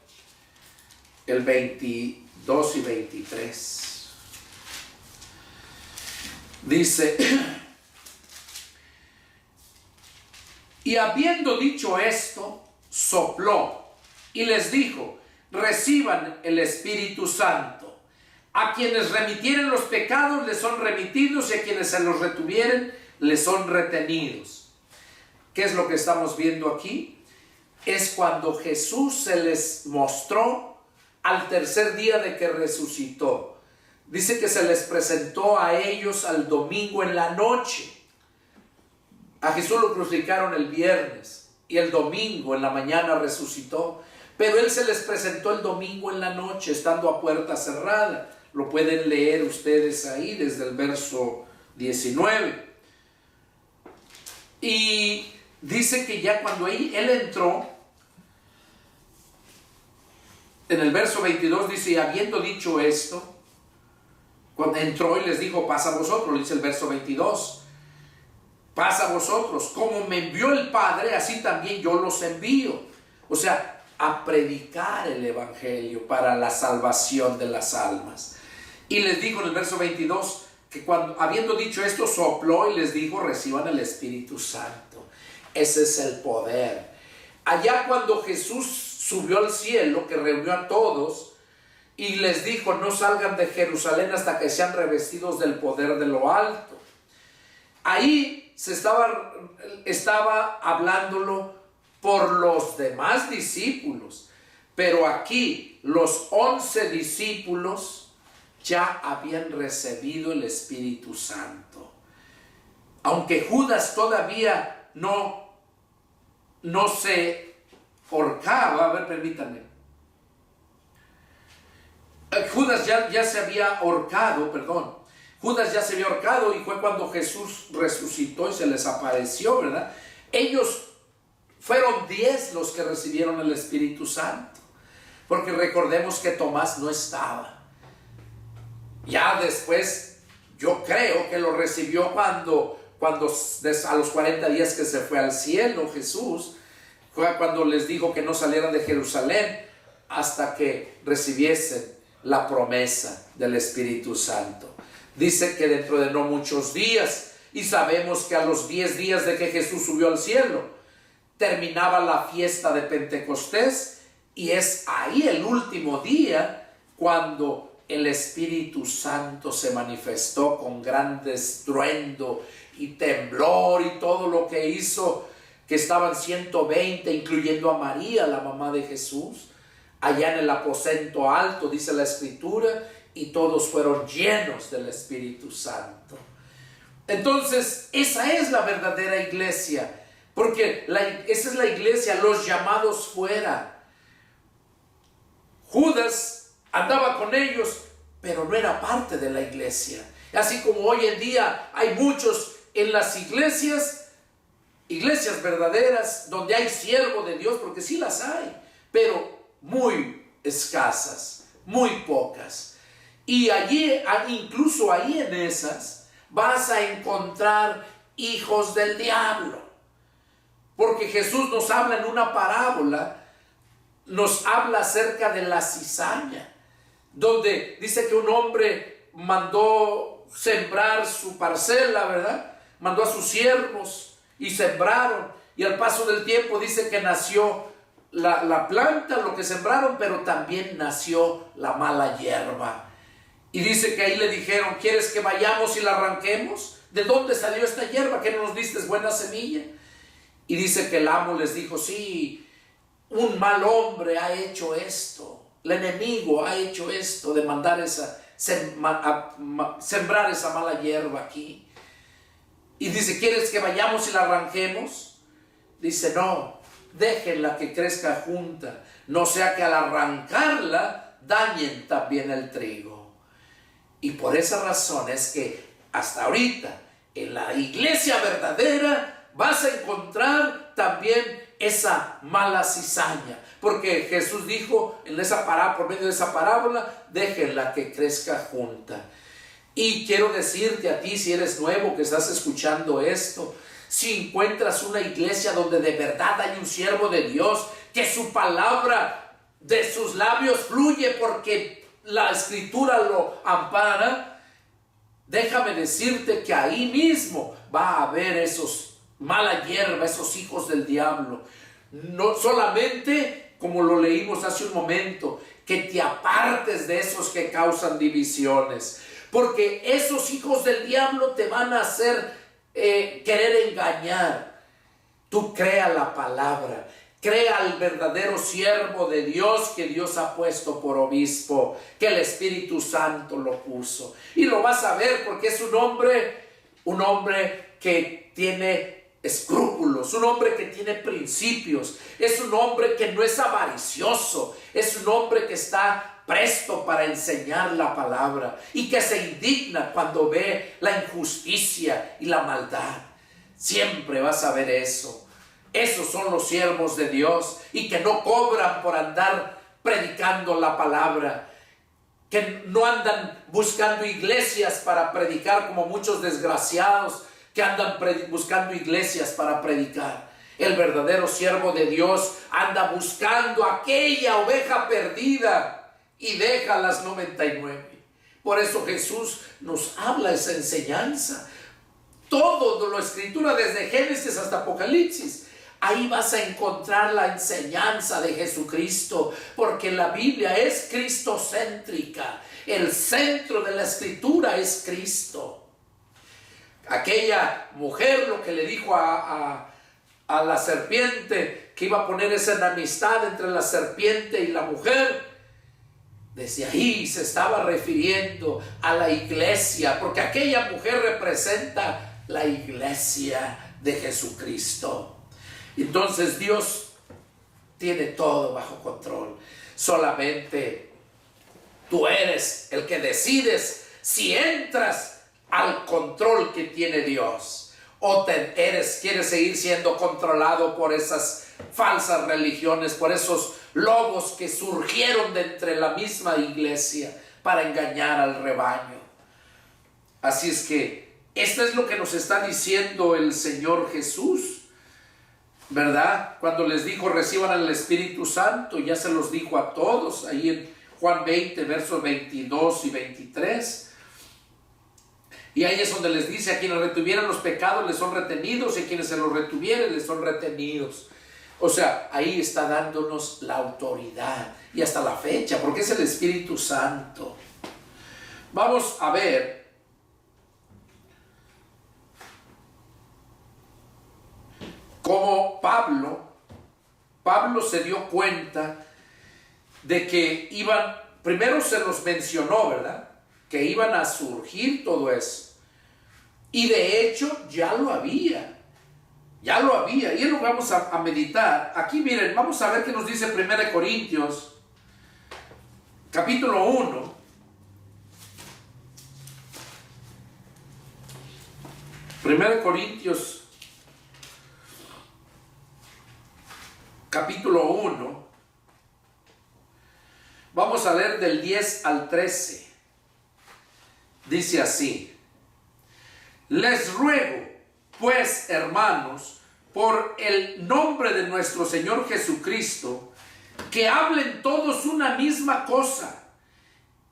el 22 y 23. Dice: y habiendo dicho esto, sopló y les dijo: reciban el Espíritu Santo. A quienes remitieren los pecados les son remitidos, y a quienes se los retuvieren les son retenidos. ¿Qué es lo que estamos viendo aquí? Es cuando Jesús se les mostró al tercer día de que resucitó. Dice que se les presentó a ellos al domingo en la noche. A Jesús lo crucificaron el viernes y el domingo en la mañana resucitó. Pero Él se les presentó el domingo en la noche, estando a puerta cerrada. Lo pueden leer ustedes ahí desde el verso 19. Y dice que ya cuando Él entró, en el verso 22 dice: y habiendo dicho esto, cuando entró y les dijo: pasa a vosotros, dice el verso 22. Pasa a vosotros, como me envió el Padre, así también yo los envío. O sea, a predicar el Evangelio para la salvación de las almas. Y les dijo en el verso 22 que cuando, habiendo dicho esto, sopló y les dijo: reciban el Espíritu Santo. Ese es el poder. Allá cuando Jesús subió al cielo, que reunió a todos y les dijo: no salgan de Jerusalén hasta que sean revestidos del poder de lo alto. Ahí se estaba hablándolo por los demás discípulos, pero aquí los 11 discípulos ya habían recibido el Espíritu Santo. Aunque Judas todavía no se ahorcaba, a ver, permítanme. Judas ya se había ahorcado, perdón. Judas ya se había ahorcado y fue cuando Jesús resucitó y se les apareció, ¿verdad? Ellos fueron 10 los que recibieron el Espíritu Santo, porque recordemos que Tomás no estaba. Ya después, yo creo que lo recibió cuando a los 40 días que se fue al cielo Jesús, fue cuando les dijo que no salieran de Jerusalén hasta que recibiesen la promesa del Espíritu Santo. Dice que dentro de no muchos días, y sabemos que a los 10 días de que Jesús subió al cielo, terminaba la fiesta de Pentecostés, y es ahí el último día cuando el Espíritu Santo se manifestó con gran estruendo y temblor y todo lo que hizo, que estaban 120, incluyendo a María, la mamá de Jesús, allá en el aposento alto, dice la Escritura, y todos fueron llenos del Espíritu Santo. Entonces, esa es la verdadera iglesia, porque esa es la iglesia, los llamados fuera. Judas andaba con ellos, pero no era parte de la iglesia. Así como hoy en día hay muchos en las iglesias verdaderas, donde hay siervo de Dios, porque sí las hay, pero muy escasas, muy pocas. Y allí, incluso ahí en esas, vas a encontrar hijos del diablo. Porque Jesús nos habla en una parábola, nos habla acerca de la cizaña, donde dice que un hombre mandó sembrar su parcela, ¿verdad? Mandó a sus siervos y sembraron. Y al paso del tiempo dice que nació la planta, lo que sembraron, pero también nació la mala hierba. Y dice que ahí le dijeron: ¿quieres que vayamos y la arranquemos? ¿De dónde salió esta hierba? ¿Que no nos diste buena semilla? Y dice que el amo les dijo: sí, un mal hombre ha hecho esto. El enemigo ha hecho esto de mandar sembrar esa mala hierba aquí. Y dice: ¿quieres que vayamos y la arranquemos? Dice: no, déjenla que crezca junta, no sea que al arrancarla dañen también el trigo. Y por esa razón es que hasta ahorita en la iglesia verdadera vas a encontrar también esa mala cizaña, porque Jesús dijo en esa por medio de esa parábola: déjenla que crezca junta. Y quiero decirte a ti, si eres nuevo que estás escuchando esto, si encuentras una iglesia donde de verdad hay un siervo de Dios, que su palabra de sus labios fluye porque la Escritura lo ampara, déjame decirte que ahí mismo va a haber esos mala hierba, esos hijos del diablo. No solamente, como lo leímos hace un momento, que te apartes de esos que causan divisiones, porque esos hijos del diablo te van a hacer querer engañar. Tú crea la palabra, crea al verdadero siervo de Dios que Dios ha puesto por obispo, que el Espíritu Santo lo puso. Y lo vas a ver porque es un hombre que tiene escrúpulos, un hombre que tiene principios, es un hombre que no es avaricioso, es un hombre que está presto para enseñar la palabra y que se indigna cuando ve la injusticia y la maldad. Siempre vas a ver eso. Esos son los siervos de Dios y que no cobran por andar predicando la palabra, que no andan buscando iglesias para predicar como muchos desgraciados que andan buscando iglesias para predicar. El verdadero siervo de Dios anda buscando aquella oveja perdida y deja las 99. Por eso Jesús nos habla esa enseñanza. Todo la escritura desde Génesis hasta Apocalipsis. Ahí vas a encontrar la enseñanza de Jesucristo, porque la Biblia es cristocéntrica. El centro de la escritura es Cristo. Aquella mujer lo que le dijo a la serpiente, que iba a poner esa enemistad entre la serpiente y la mujer, desde ahí se estaba refiriendo a la iglesia, porque aquella mujer representa la iglesia de Jesucristo. Entonces Dios tiene todo bajo control. Solamente tú eres el que decides si entras al control que tiene Dios o quieres seguir siendo controlado por esas falsas religiones, por esos lobos que surgieron de entre la misma iglesia para engañar al rebaño. Así es que esto es lo que nos está diciendo el Señor Jesús, ¿verdad? Cuando les dijo reciban al Espíritu Santo, ya se los dijo a todos ahí en Juan 20 versos 22 y 23. Y ahí es donde les dice: a quienes retuvieran los pecados les son retenidos, y a quienes se los retuvieren les son retenidos. O sea, ahí está dándonos la autoridad y hasta la fecha, porque es el Espíritu Santo. Vamos a ver cómo Pablo se dio cuenta de que primero se los mencionó, ¿verdad? Que iban a surgir todo eso. Y de hecho ya lo había. Y lo vamos a meditar. Aquí miren, vamos a ver qué nos dice 1 Corintios, capítulo 1. Primero Corintios, capítulo 1. Vamos a leer del 10 al 13. Dice así: les ruego, pues, hermanos, por el nombre de nuestro Señor Jesucristo, que hablen todos una misma cosa,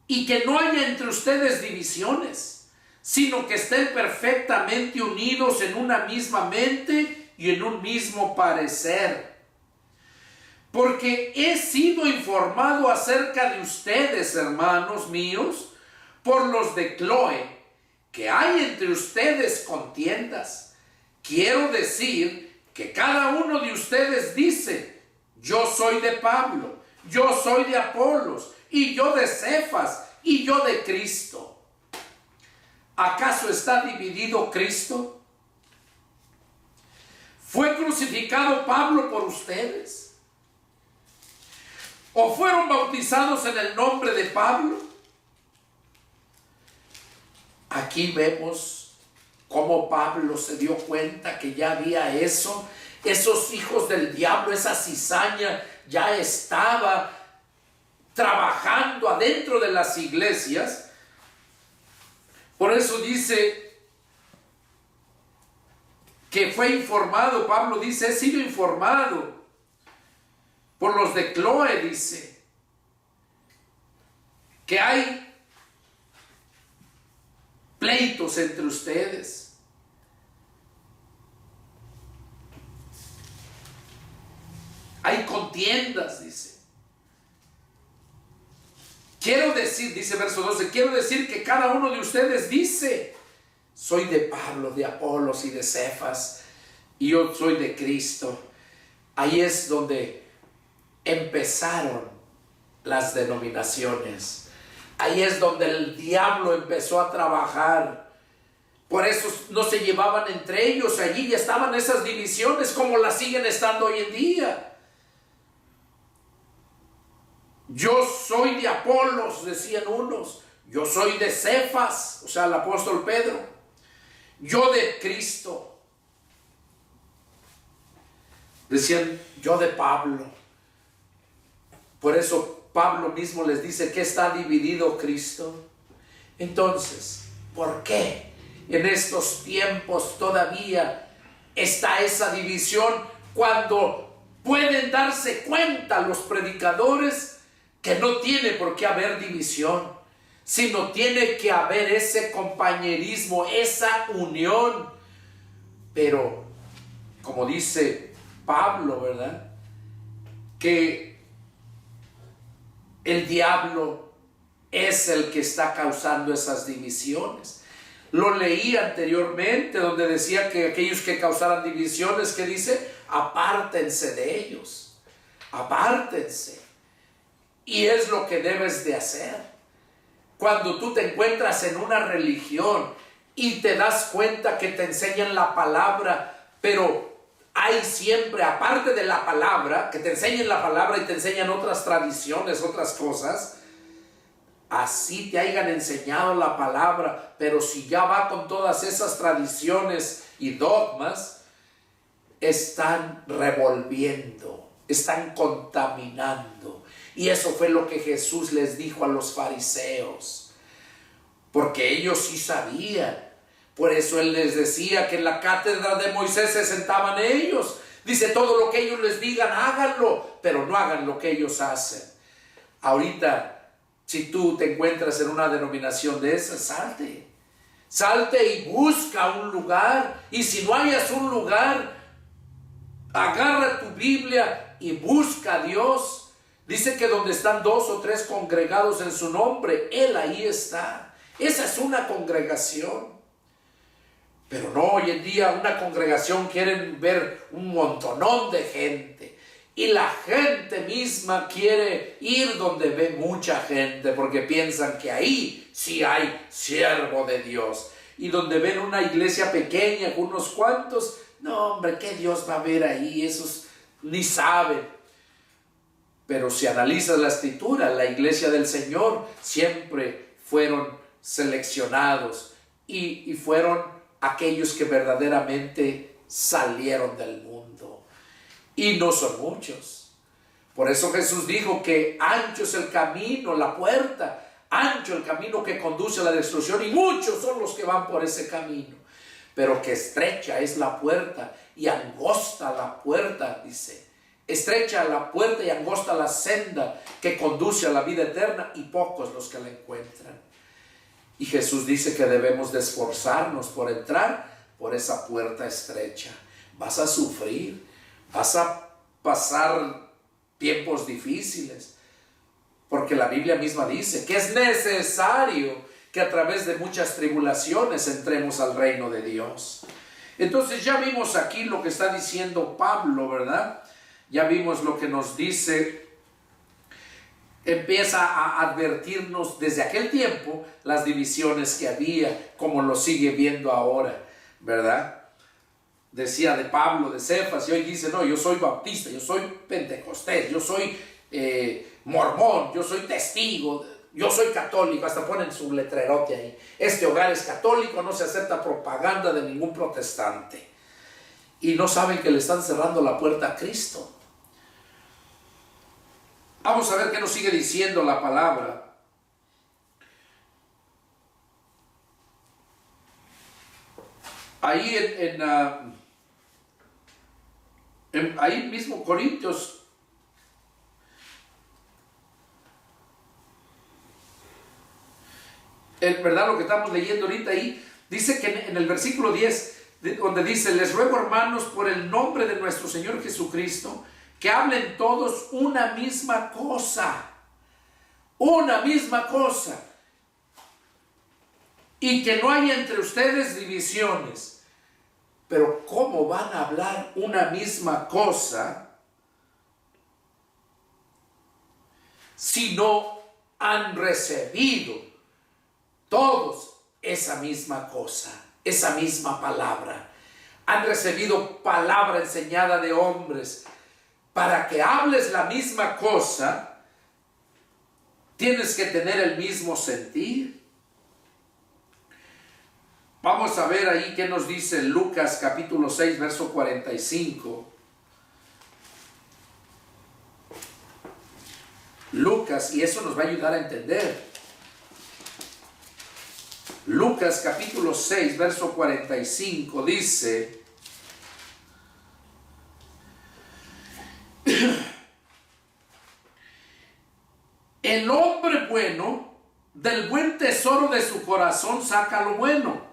y que no haya entre ustedes divisiones, sino que estén perfectamente unidos en una misma mente y en un mismo parecer. Porque he sido informado acerca de ustedes, hermanos míos, por los de Cloé, que hay entre ustedes contiendas. Quiero decir que cada uno de ustedes dice: yo soy de Pablo, yo soy de Apolos, y yo de Cefas, y yo de Cristo. ¿Acaso está dividido Cristo? ¿Fue crucificado Pablo por ustedes? ¿O fueron bautizados en el nombre de Pablo? Aquí vemos cómo Pablo se dio cuenta que ya había eso. Esos hijos del diablo, esa cizaña ya estaba trabajando adentro de las iglesias. Por eso dice que fue informado. Pablo dice: he sido informado por los de Cloé, dice, que hay pleitos entre ustedes. hay contiendas, dice. Quiero decir, dice verso 12, quiero decir que cada uno de ustedes dice, soy de Pablo, de Apolos y de Cefas, y yo soy de Cristo. Ahí es donde empezaron las denominaciones. Ahí es donde el diablo empezó a trabajar. Por eso no se llevaban entre ellos. Allí ya estaban esas divisiones como las siguen estando hoy en día. Yo soy de Apolos, decían unos. Yo soy de Cefas, o sea, el apóstol Pedro. Yo de Cristo. Decían, yo de Pablo. Por eso Pablo mismo les dice que está dividido Cristo. Entonces, ¿por qué en estos tiempos todavía está esa división cuando pueden darse cuenta los predicadores que no tiene por qué haber división, sino tiene que haber ese compañerismo, esa unión? Pero, como dice Pablo, ¿verdad?, que el diablo es el que está causando esas divisiones. Lo leí anteriormente donde decía que aquellos que causaran divisiones, que dice, apártense de ellos, apártense. Y es lo que debes de hacer. Cuando tú te encuentras en una religión y te das cuenta que te enseñan la palabra, pero hay siempre, aparte de la palabra, que te enseñan la palabra y te enseñan otras tradiciones, otras cosas, así te hayan enseñado la palabra, pero si ya va con todas esas tradiciones y dogmas, están revolviendo, están contaminando. Y eso fue lo que Jesús les dijo a los fariseos, porque ellos sí sabían. Por eso Él les decía que en la cátedra de Moisés se sentaban ellos. Dice, todo lo que ellos les digan, háganlo, pero no hagan lo que ellos hacen. Ahorita, si tú te encuentras en una denominación de esas, salte. Salte y busca un lugar. Y si no hayas un lugar, agarra tu Biblia y busca a Dios. Dice que donde están 2 o 3 congregados en su nombre, Él ahí está. Esa es una congregación. Pero no, hoy en día una congregación quieren ver un montonón de gente. Y la gente misma quiere ir donde ve mucha gente, porque piensan que ahí sí hay siervo de Dios. Y donde ven una iglesia pequeña con unos cuantos, no hombre, ¿qué Dios va a ver ahí? Esos ni saben. Pero si analizas la escritura, la iglesia del Señor siempre fueron seleccionados y fueron aquellos que verdaderamente salieron del mundo. Y no son muchos. Por eso Jesús dijo que ancho es el camino, la puerta, ancho el camino que conduce a la destrucción, y muchos son los que van por ese camino. Pero que estrecha es la puerta y angosta la puerta, dice. Estrecha la puerta y angosta la senda que conduce a la vida eterna, y pocos los que la encuentran. Y Jesús dice que debemos de esforzarnos por entrar por esa puerta estrecha. Vas a sufrir, vas a pasar tiempos difíciles, porque la Biblia misma dice que es necesario que a través de muchas tribulaciones entremos al reino de Dios. Entonces ya vimos aquí lo que está diciendo Pablo, ¿verdad? Ya vimos lo que nos dice. Empieza a advertirnos desde aquel tiempo las divisiones que había, como lo sigue viendo ahora, ¿verdad? Decía de Pablo, de Cefas, y hoy dice, no, yo soy bautista, yo soy pentecostés, yo soy mormón, yo soy testigo, yo soy católico. Hasta ponen su letrerote ahí. Este hogar es católico, no se acepta propaganda de ningún protestante. Y no saben que le están cerrando la puerta a Cristo. Vamos a ver qué nos sigue diciendo la palabra. Ahí ahí mismo Corintios, ¿verdad? Lo que estamos leyendo ahorita ahí, dice que en el versículo 10, donde dice, les ruego hermanos por el nombre de nuestro Señor Jesucristo, que hablen todos una misma cosa, y que no haya entre ustedes divisiones. Pero ¿cómo van a hablar una misma cosa si no han recibido todos esa misma cosa, esa misma palabra? Han recibido palabra enseñada de hombres. Para que hables la misma cosa, tienes que tener el mismo sentir. Vamos a ver ahí qué nos dice Lucas capítulo 6, verso 45. Lucas, y eso nos va a ayudar a entender. Lucas capítulo 6, verso 45 dice: el hombre bueno del buen tesoro de su corazón saca lo bueno.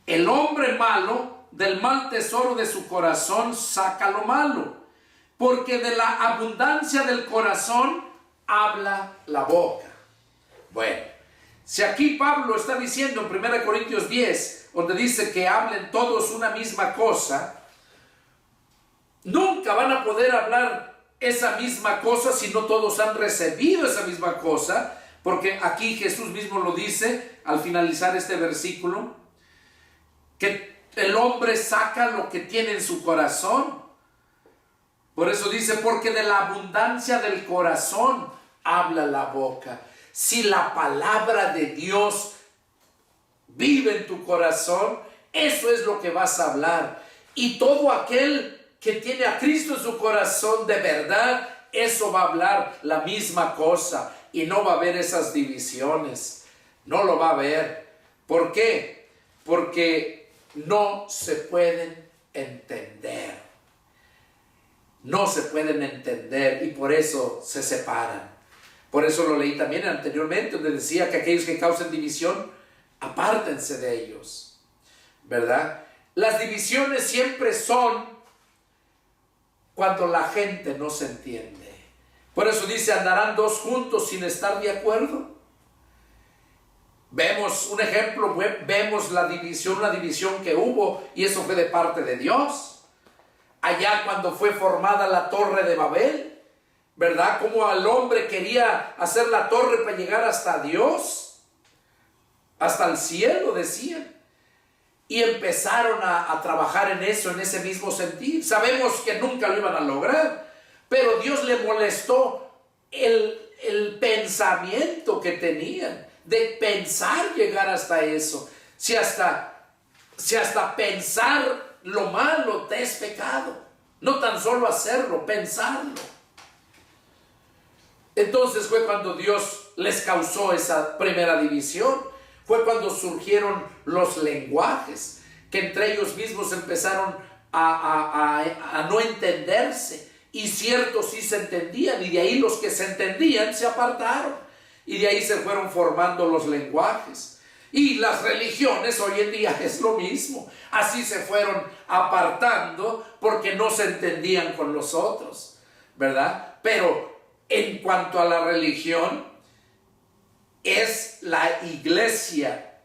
El hombre malo del mal tesoro de su corazón saca lo malo. Porque de la abundancia del corazón habla la boca. Bueno, si aquí Pablo está diciendo en 1 Corintios 10, donde dice que hablen todos una misma cosa, nunca van a poder hablar esa misma cosa si no todos han recibido esa misma cosa, porque aquí Jesús mismo lo dice al finalizar este versículo, que el hombre saca lo que tiene en su corazón. Por eso dice, porque de la abundancia del corazón habla la boca. Si la palabra de Dios vive en tu corazón, eso es lo que vas a hablar. Y todo aquel que tiene a Cristo en su corazón de verdad, eso va a hablar la misma cosa. Y no va a haber esas divisiones. No lo va a haber. ¿Por qué? Porque no se pueden entender. No se pueden entender y por eso se separan. Por eso lo leí también anteriormente, donde decía que aquellos que causen división, apártense de ellos, ¿verdad? Las divisiones siempre son cuando la gente no se entiende. Por eso dice, andarán dos juntos sin estar de acuerdo. Vemos un ejemplo, vemos la división que hubo, y eso fue de parte de Dios. Allá cuando fue formada la torre de Babel, ¿verdad? Como el hombre quería hacer la torre para llegar hasta Dios, hasta el cielo, decían. Y empezaron a trabajar en eso, en ese mismo sentir. Sabemos que nunca lo iban a lograr, pero Dios le molestó el pensamiento que tenían, de pensar llegar hasta eso. Si hasta pensar lo malo te es pecado, no tan solo hacerlo, pensarlo. Entonces fue cuando Dios les causó esa primera división. Fue cuando surgieron los lenguajes, que entre ellos mismos empezaron a no entenderse, y ciertos sí se entendían, y de ahí los que se entendían se apartaron, y de ahí se fueron formando los lenguajes. Y las religiones hoy en día es lo mismo, así se fueron apartando porque no se entendían con los otros, ¿verdad? Pero en cuanto a la religión, es la iglesia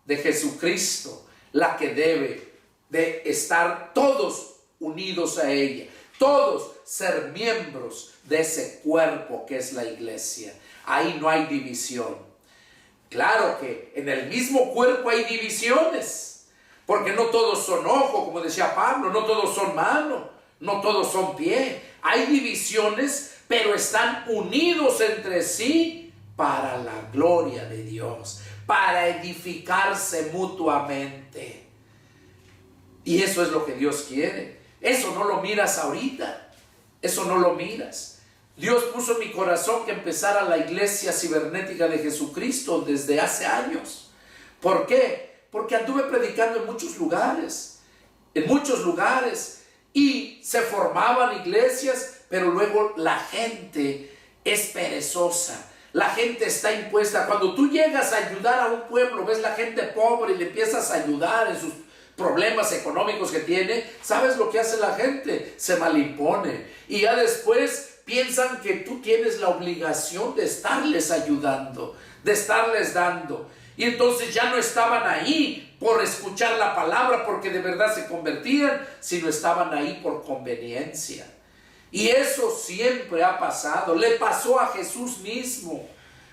de Jesucristo la que debe de estar todos unidos a ella, todos ser miembros de ese cuerpo que es la iglesia. Ahí no hay división. Claro que en el mismo cuerpo hay divisiones, porque no todos son ojo, como decía Pablo, no todos son mano, no todos son pie. Hay divisiones, pero están unidos entre sí para la gloria de Dios, para edificarse mutuamente. Y eso es lo que Dios quiere. Eso no lo miras ahorita, eso no lo miras. Dios puso en mi corazón que empezara la iglesia cibernética de Jesucristo desde hace años. ¿Por qué? Porque anduve predicando en muchos lugares, y se formaban iglesias, pero luego la gente es perezosa. La gente está impuesta. Cuando tú llegas a ayudar a un pueblo, ves la gente pobre y le empiezas a ayudar en sus problemas económicos que tiene, ¿sabes lo que hace la gente? Se malimpone. Y ya después piensan que tú tienes la obligación de estarles ayudando, de estarles dando. Y entonces ya no estaban ahí por escuchar la palabra, porque de verdad se convertían, sino estaban ahí por conveniencia. Y eso siempre ha pasado. Le pasó a Jesús mismo.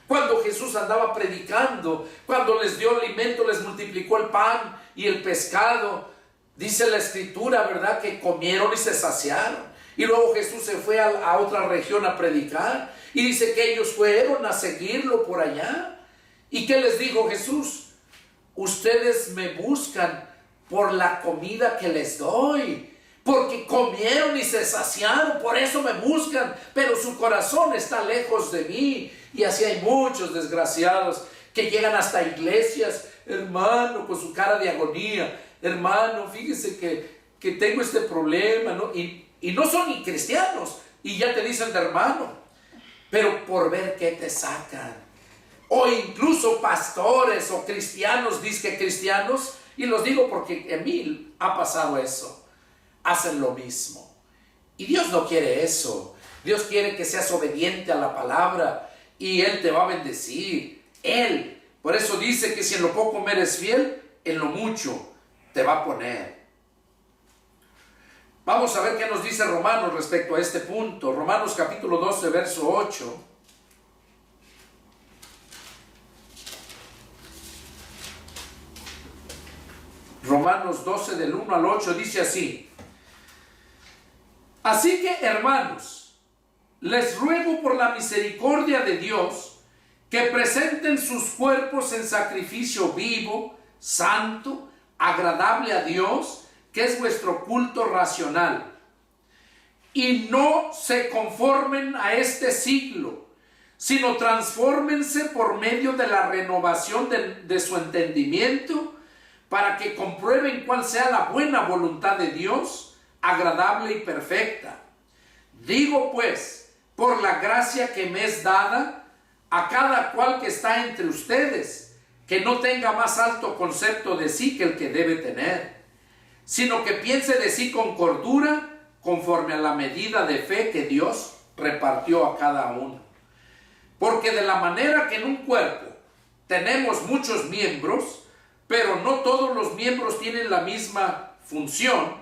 Cuando Jesús andaba predicando, cuando les dio alimento, les multiplicó el pan y el pescado, dice la Escritura, ¿verdad?, que comieron y se saciaron. Y luego Jesús se fue a otra región a predicar, y dice que ellos fueron a seguirlo por allá. ¿Y qué les dijo Jesús? Ustedes me buscan por la comida que les doy, porque comieron y se saciaron, por eso me buscan, pero su corazón está lejos de mí. Y así hay muchos desgraciados que llegan hasta iglesias, hermano, con su cara de agonía, hermano, fíjese que tengo este problema, ¿no? Y no son ni cristianos, y ya te dicen de hermano, pero por ver qué te sacan. O incluso pastores o cristianos, dizque cristianos, y los digo porque en mí ha pasado eso, hacen lo mismo. Y Dios no quiere eso. Dios quiere que seas obediente a la palabra, y Él te va a bendecir. Él, por eso dice que si en lo poco me eres fiel, en lo mucho te va a poner. Vamos a ver qué nos dice Romanos respecto a este punto. Romanos capítulo 12, verso 8. Romanos 12 del 1 al 8 dice así: así que, hermanos, les ruego por la misericordia de Dios que presenten sus cuerpos en sacrificio vivo, santo, agradable a Dios, que es vuestro culto racional. Y no se conformen a este siglo, sino transfórmense por medio de la renovación de su entendimiento, para que comprueben cuál sea la buena voluntad de Dios, agradable y perfecta. Digo pues, por la gracia que me es dada, a cada cual que está entre ustedes, que no tenga más alto concepto de sí que el que debe tener, sino que piense de sí con cordura, conforme a la medida de fe que Dios repartió a cada uno. Porque de la manera que en un cuerpo tenemos muchos miembros, pero no todos los miembros tienen la misma función,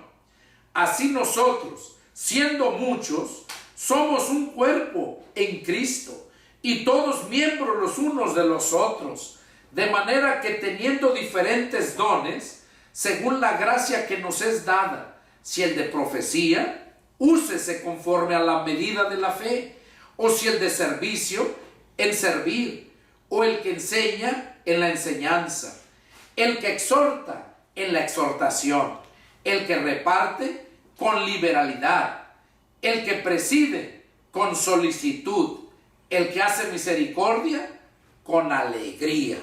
así nosotros, siendo muchos, somos un cuerpo en Cristo, y todos miembros los unos de los otros, de manera que teniendo diferentes dones, según la gracia que nos es dada, si el de profecía, úsese conforme a la medida de la fe, o si el de servicio, en servir, o el que enseña, en la enseñanza, el que exhorta, en la exhortación, el que reparte, con liberalidad, el que preside, con solicitud, el que hace misericordia, con alegría.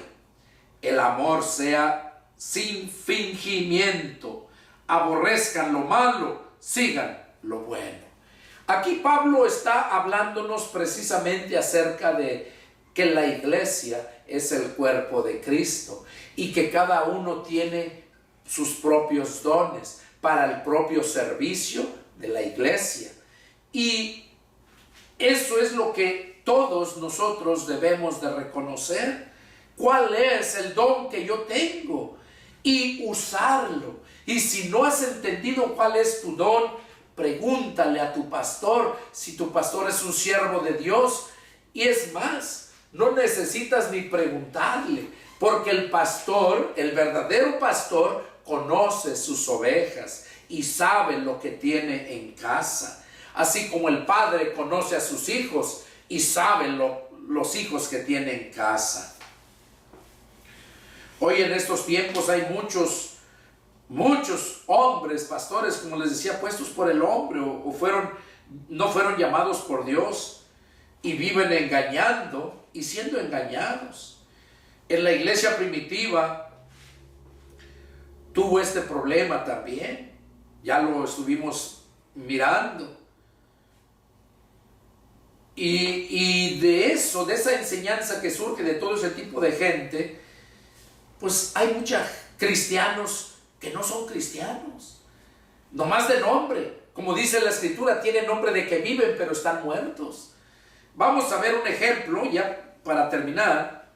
El amor sea sin fingimiento, aborrezcan lo malo, sigan lo bueno. Aquí Pablo está hablándonos precisamente acerca de que la iglesia es el cuerpo de Cristo y que cada uno tiene sus propios dones para el propio servicio de la iglesia. Y eso es lo que todos nosotros debemos de reconocer. ¿Cuál es el don que yo tengo? Y usarlo. Y si no has entendido cuál es tu don, pregúntale a tu pastor, si tu pastor es un siervo de Dios. Y es más, no necesitas ni preguntarle, porque el pastor, el verdadero pastor, conoce sus ovejas y sabe lo que tiene en casa. Así como el padre conoce a sus hijos y sabe los hijos que tiene en casa. Hoy en estos tiempos hay muchos hombres, pastores, como les decía, puestos por el hombre no fueron llamados por Dios y viven engañando y siendo engañados. En la iglesia primitiva tuvo este problema también, ya lo estuvimos mirando. Y de esa enseñanza que surge de todo ese tipo de gente, pues hay muchos cristianos que no son cristianos, nomás de nombre. Como dice la Escritura, tienen nombre de que viven, pero están muertos. Vamos a ver un ejemplo, ya para terminar.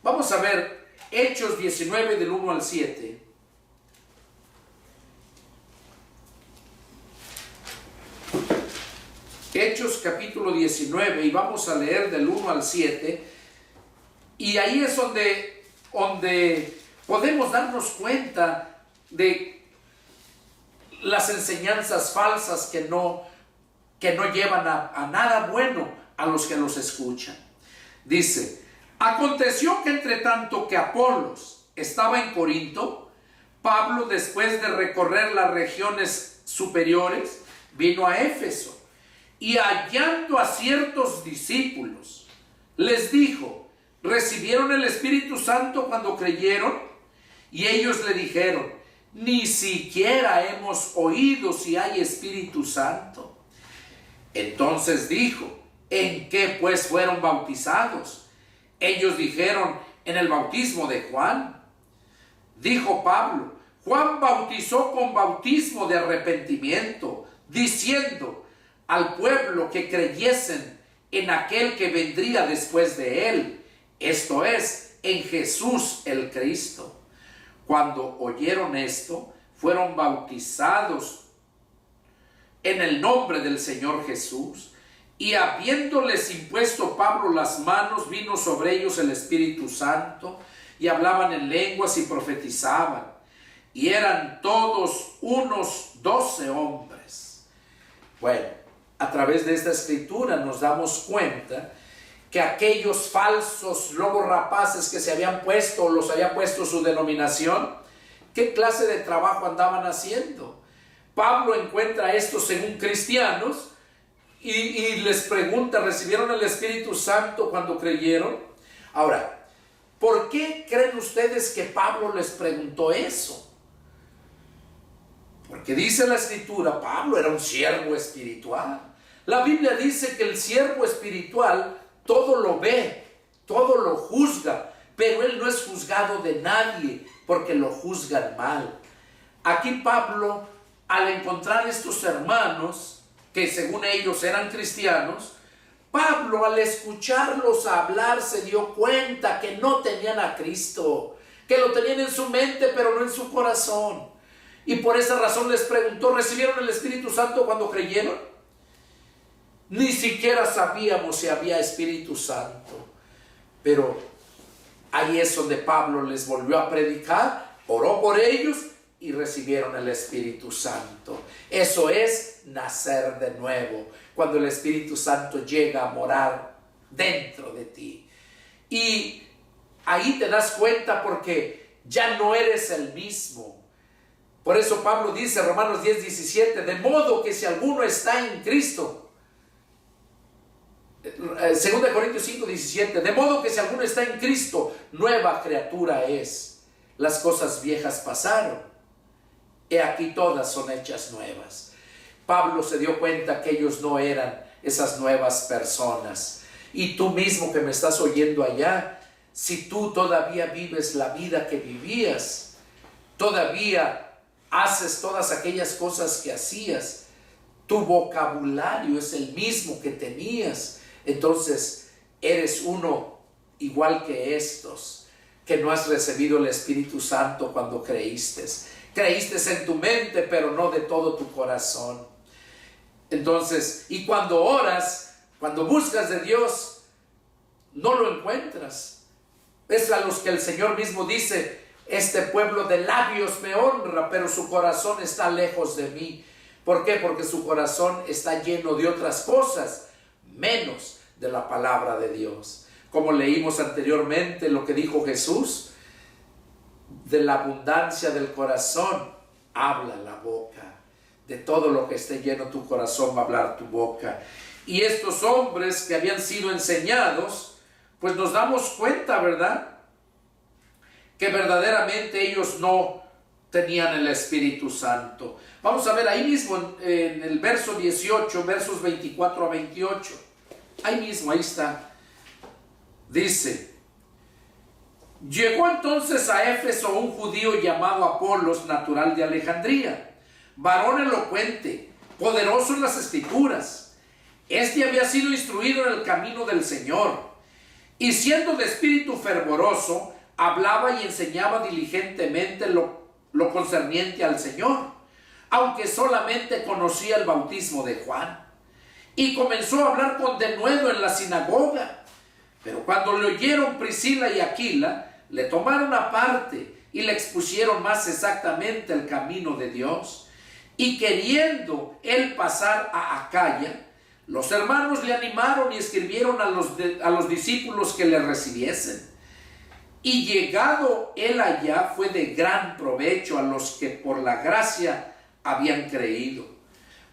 Vamos a ver Hechos 19 del 1 al 7. Hechos capítulo 19, y vamos a leer del 1 al 7. Y ahí es donde podemos darnos cuenta de las enseñanzas falsas que no llevan a nada bueno a los que los escuchan. Dice: aconteció que entre tanto que Apolos estaba en Corinto, Pablo, después de recorrer las regiones superiores, vino a Éfeso, y hallando a ciertos discípulos, les dijo: ¿recibieron el Espíritu Santo cuando creyeron? Y ellos le dijeron: ni siquiera hemos oído si hay Espíritu Santo. Entonces dijo: ¿en qué pues fueron bautizados? Ellos dijeron: en el bautismo de Juan. Dijo Pablo: Juan bautizó con bautismo de arrepentimiento, diciendo al pueblo que creyesen en aquel que vendría después de él, esto es, en Jesús el Cristo. Cuando oyeron esto, fueron bautizados en el nombre del Señor Jesús, y habiéndoles impuesto Pablo las manos, vino sobre ellos el Espíritu Santo, y hablaban en lenguas y profetizaban, y eran todos unos 12 hombres. Bueno, a través de esta escritura nos damos cuenta que aquellos falsos lobos rapaces que se habían puesto, o los había puesto su denominación, ¿qué clase de trabajo andaban haciendo? Pablo encuentra a estos según cristianos y les pregunta: ¿recibieron el Espíritu Santo cuando creyeron? Ahora, ¿por qué creen ustedes que Pablo les preguntó eso? Porque dice la Escritura, Pablo era un siervo espiritual. La Biblia dice que el siervo espiritual todo lo ve, todo lo juzga, pero él no es juzgado de nadie, porque lo juzgan mal. Aquí Pablo, al encontrar estos hermanos, que según ellos eran cristianos, Pablo, al escucharlos hablar, se dio cuenta que no tenían a Cristo, que lo tenían en su mente, pero no en su corazón. Y por esa razón les preguntó: ¿recibieron el Espíritu Santo cuando creyeron? Ni siquiera sabíamos si había Espíritu Santo. Pero ahí es donde Pablo les volvió a predicar, oró por ellos y recibieron el Espíritu Santo. Eso es nacer de nuevo, cuando el Espíritu Santo llega a morar dentro de ti. Y ahí te das cuenta, porque ya no eres el mismo. Por eso Pablo dice, Romanos 10:17, de modo que si alguno está en Cristo, 2 Corintios 5:17, de modo que si alguno está en Cristo, nueva criatura es. Las cosas viejas pasaron, he aquí todas son hechas nuevas. Pablo se dio cuenta que ellos no eran esas nuevas personas. Y tú mismo que me estás oyendo allá, si tú todavía vives la vida que vivías, todavía haces todas aquellas cosas que hacías, tu vocabulario es el mismo que tenías, entonces eres uno igual que estos, que no has recibido el Espíritu Santo cuando creíste. Creíste en tu mente, pero no de todo tu corazón. Entonces, y cuando oras, cuando buscas de Dios, no lo encuentras. Es a los que el Señor mismo dice: este pueblo de labios me honra, pero su corazón está lejos de mí. ¿Por qué? Porque su corazón está lleno de otras cosas, menos de la palabra de Dios. Como leímos anteriormente lo que dijo Jesús, de la abundancia del corazón habla la boca. De todo lo que esté lleno tu corazón va a hablar tu boca. Y estos hombres que habían sido enseñados, pues nos damos cuenta, ¿verdad?, que verdaderamente ellos no tenían el Espíritu Santo. Vamos a ver ahí mismo en el verso 18, versos 24 a 28. Ahí mismo, ahí está. Dice: Llegó entonces a Éfeso un judío llamado Apolos, natural de Alejandría, varón elocuente, poderoso en las escrituras. Este había sido instruido en el camino del Señor, y siendo de espíritu fervoroso, hablaba y enseñaba diligentemente lo concerniente al Señor, aunque solamente conocía el bautismo de Juan. Y comenzó a hablar con denuedo en la sinagoga. Pero cuando le oyeron Priscila y Aquila, le tomaron aparte y le expusieron más exactamente el camino de Dios. Y queriendo él pasar a Acaya, los hermanos le animaron y escribieron a los discípulos que le recibiesen. Y llegado él allá, fue de gran provecho a los que por la gracia habían creído,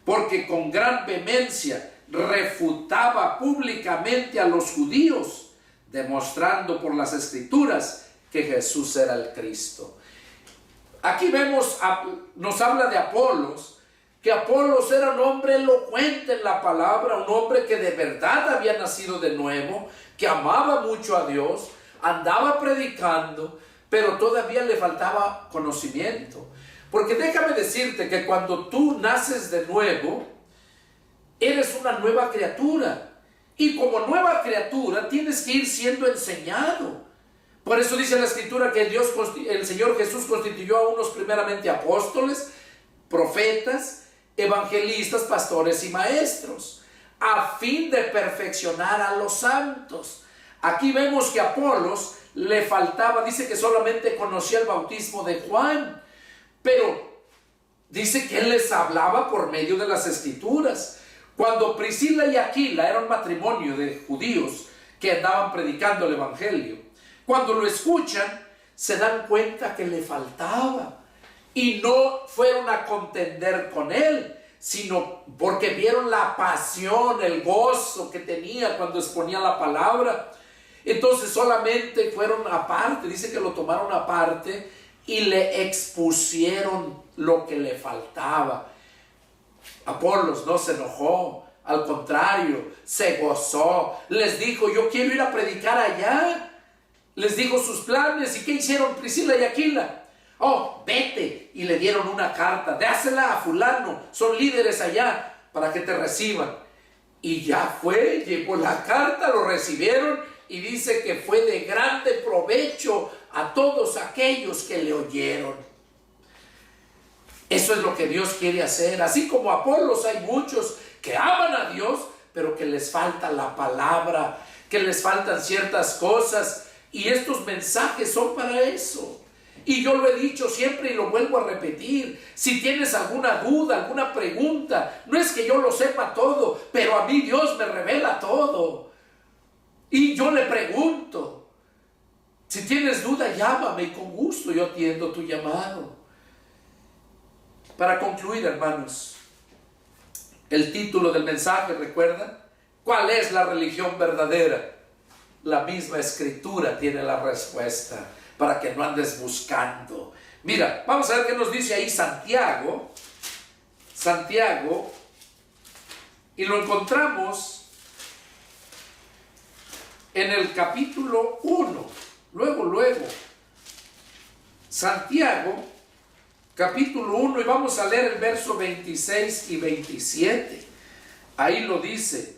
porque con gran vehemencia refutaba públicamente a los judíos, demostrando por las escrituras que Jesús era el Cristo. Aquí vemos, nos habla de Apolos, que Apolos era un hombre elocuente en la palabra, un hombre que de verdad había nacido de nuevo, que amaba mucho a Dios, andaba predicando, pero todavía le faltaba conocimiento. Porque déjame decirte que cuando tú naces de nuevo, eres una nueva criatura. Y como nueva criatura tienes que ir siendo enseñado. Por eso dice la Escritura que el Señor Jesús constituyó a unos primeramente apóstoles, profetas, evangelistas, pastores y maestros, a fin de perfeccionar a los santos. Aquí vemos que a Apolos le faltaba, dice que solamente conocía el bautismo de Juan, pero dice que él les hablaba por medio de las Escrituras. Cuando Priscila y Aquila eran un matrimonio de judíos que andaban predicando el evangelio, cuando lo escuchan se dan cuenta que le faltaba y no fueron a contender con él, sino porque vieron la pasión, el gozo que tenía cuando exponía la palabra. Entonces solamente fueron aparte, dice que lo tomaron aparte y le expusieron lo que le faltaba. Apolos no se enojó, al contrario, se gozó, les dijo: yo quiero ir a predicar allá. Les dijo sus planes. ¿Y qué hicieron Priscila y Aquila? Oh, vete. Y le dieron una carta: dásela a fulano, son líderes allá, para que te reciban. Y ya fue, llegó la carta, lo recibieron, y dice que fue de grande provecho a todos aquellos que le oyeron. Eso es lo que Dios quiere hacer. Así como Apolos, hay muchos que aman a Dios, pero que les falta la palabra, que les faltan ciertas cosas, y estos mensajes son para eso. Y yo lo he dicho siempre y lo vuelvo a repetir: si tienes alguna duda, alguna pregunta, no es que yo lo sepa todo, pero a mí Dios me revela todo. Y yo le pregunto. Si tienes duda, llámame y con gusto yo atiendo tu llamado. Para concluir, hermanos, el título del mensaje, ¿recuerdan? ¿Cuál es la religión verdadera? La misma Escritura tiene la respuesta, para que no andes buscando. Mira, vamos a ver qué nos dice ahí Santiago, y lo encontramos en el capítulo 1, luego, Santiago, capítulo 1, y vamos a leer el verso 26 y 27. Ahí lo dice.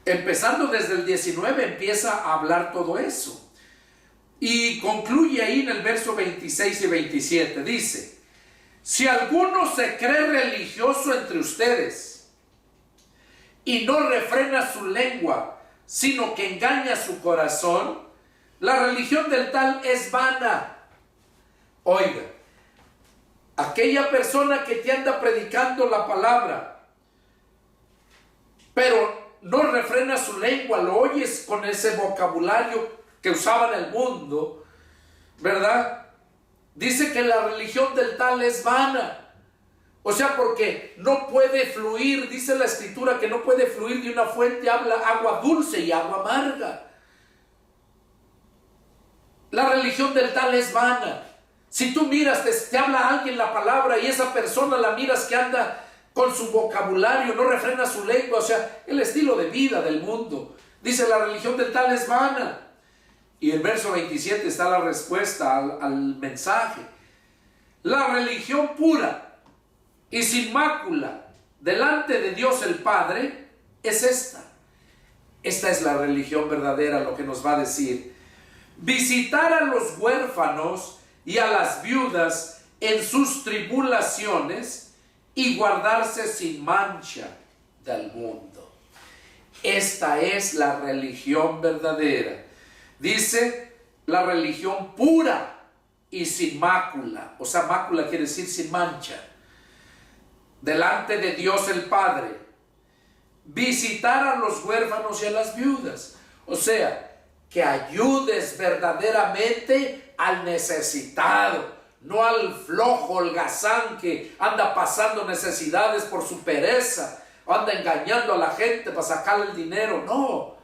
Empezando desde el 19 empieza a hablar todo eso. Y concluye ahí en el verso 26 y 27. Dice: si alguno se cree religioso entre ustedes y no refrena su lengua, sino que engaña su corazón, la religión del tal es vana. Oiga, aquella persona que te anda predicando la palabra, pero no refrena su lengua, lo oyes con ese vocabulario que usaba en el mundo, ¿verdad? Dice que la religión del tal es vana. O sea, porque no puede fluir, dice la Escritura que no puede fluir de una fuente agua dulce y agua amarga. La religión del tal es vana. Si tú miras, te habla alguien la palabra y esa persona la miras que anda con su vocabulario, no refrena su lengua, o sea, el estilo de vida del mundo. Dice: la religión del tal es vana. Y el verso 27 está la respuesta al mensaje. La religión pura y sin mácula delante de Dios el Padre es esta. Esta es la religión verdadera, lo que nos va a decir. Visitar a los huérfanos y a las viudas en sus tribulaciones y guardarse sin mancha del mundo. Esta es la religión verdadera. Dice la religión pura y sin mácula. O sea, mácula quiere decir sin mancha. Delante de Dios el Padre. Visitar a los huérfanos y a las viudas. O sea, que ayudes verdaderamente al necesitado, no al flojo, holgazán que anda pasando necesidades por su pereza, anda engañando a la gente para sacarle el dinero. No,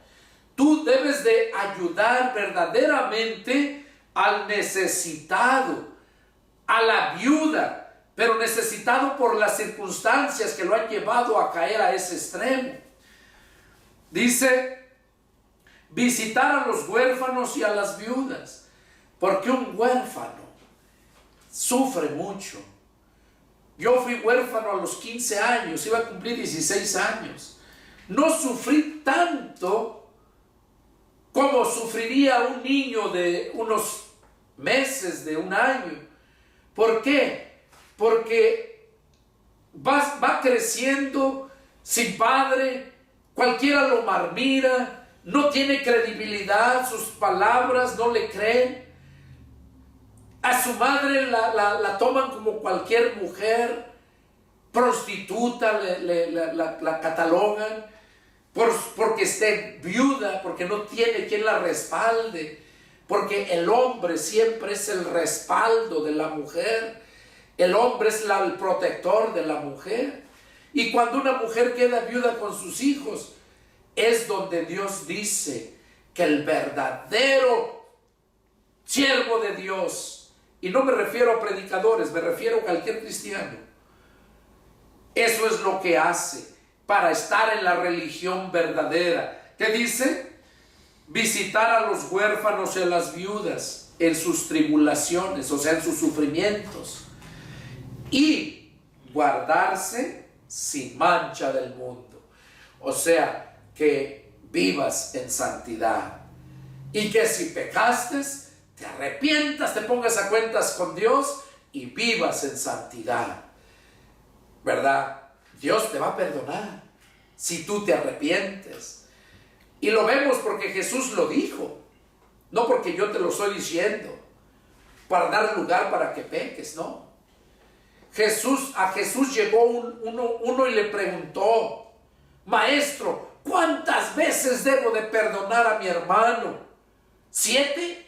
tú debes de ayudar verdaderamente al necesitado, a la viuda, pero necesitado por las circunstancias que lo han llevado a caer a ese extremo. Dice, visitar a los huérfanos y a las viudas, porque un huérfano sufre mucho. Yo fui huérfano a los 15 años, iba a cumplir 16 años. No sufrí tanto como sufriría un niño de unos meses, de un año. ¿Por qué? Porque va creciendo sin padre, cualquiera lo marmira, no tiene credibilidad, sus palabras no le creen. A su madre la toman como cualquier mujer, prostituta, la catalogan, porque esté viuda, porque no tiene quien la respalde, porque el hombre siempre es el respaldo de la mujer. El hombre es el protector de la mujer. Y cuando una mujer queda viuda con sus hijos, es donde Dios dice que el verdadero siervo de Dios, y no me refiero a predicadores, me refiero a cualquier cristiano, eso es lo que hace para estar en la religión verdadera. ¿Qué dice? Visitar a los huérfanos y a las viudas en sus tribulaciones, o sea, en sus sufrimientos, y guardarse sin mancha del mundo. O sea, que vivas en santidad y que si pecaste, te arrepientas, te pongas a cuentas con Dios y vivas en santidad, ¿verdad? Dios te va a perdonar si tú te arrepientes. Y lo vemos porque Jesús lo dijo, no porque yo te lo estoy diciendo para dar lugar para que peques, no. A Jesús llegó uno y le preguntó: Maestro, ¿cuántas veces debo de perdonar a mi hermano? ¿7?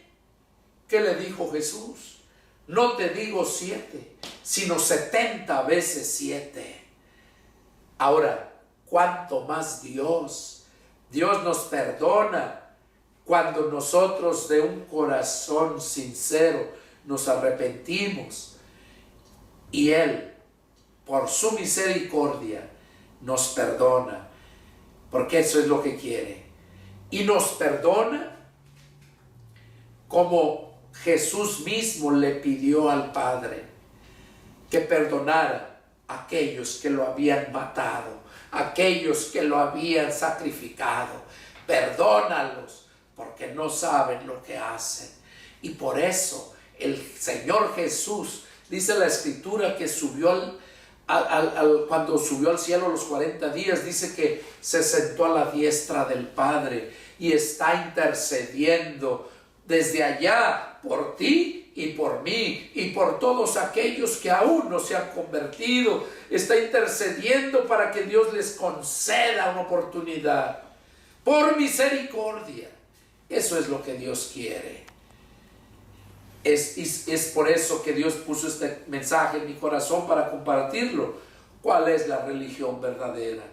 ¿Qué le dijo Jesús? No te digo 7, sino 70 veces 7. Ahora, ¿cuánto más Dios? Dios nos perdona cuando nosotros de un corazón sincero nos arrepentimos. Y Él, por su misericordia, nos perdona, porque eso es lo que quiere. Y nos perdona como Jesús mismo le pidió al Padre que perdonara a aquellos que lo habían matado, aquellos que lo habían sacrificado. Perdónalos, porque no saben lo que hacen. Y por eso el Señor Jesús, dice la Escritura, que subió cuando subió al cielo los 40 días, dice que se sentó a la diestra del Padre y está intercediendo desde allá por ti y por mí y por todos aquellos que aún no se han convertido. Está intercediendo para que Dios les conceda una oportunidad por misericordia. Eso es lo que Dios quiere. Es por eso que Dios puso este mensaje en mi corazón para compartirlo. ¿Cuál es la religión verdadera?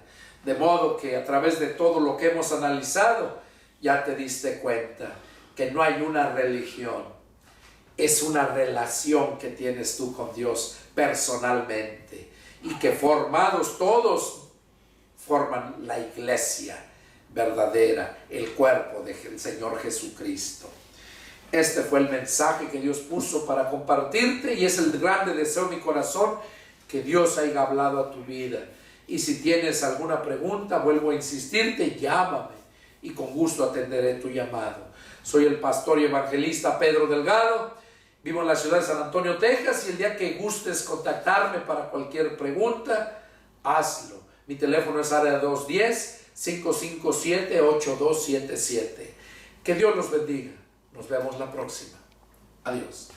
De modo que a través de todo lo que hemos analizado, ya te diste cuenta que no hay una religión. Es una relación que tienes tú con Dios personalmente. Y que formados todos forman la iglesia verdadera, el cuerpo del Señor Jesucristo. Este fue el mensaje que Dios puso para compartirte y es el grande deseo de mi corazón que Dios haya hablado a tu vida. Y si tienes alguna pregunta, vuelvo a insistirte, llámame y con gusto atenderé tu llamado. Soy el pastor y evangelista Pedro Delgado, vivo en la ciudad de San Antonio, Texas, y el día que gustes contactarme para cualquier pregunta, hazlo. Mi teléfono es área 210-557-8277. Que Dios los bendiga. Nos vemos la próxima. Adiós.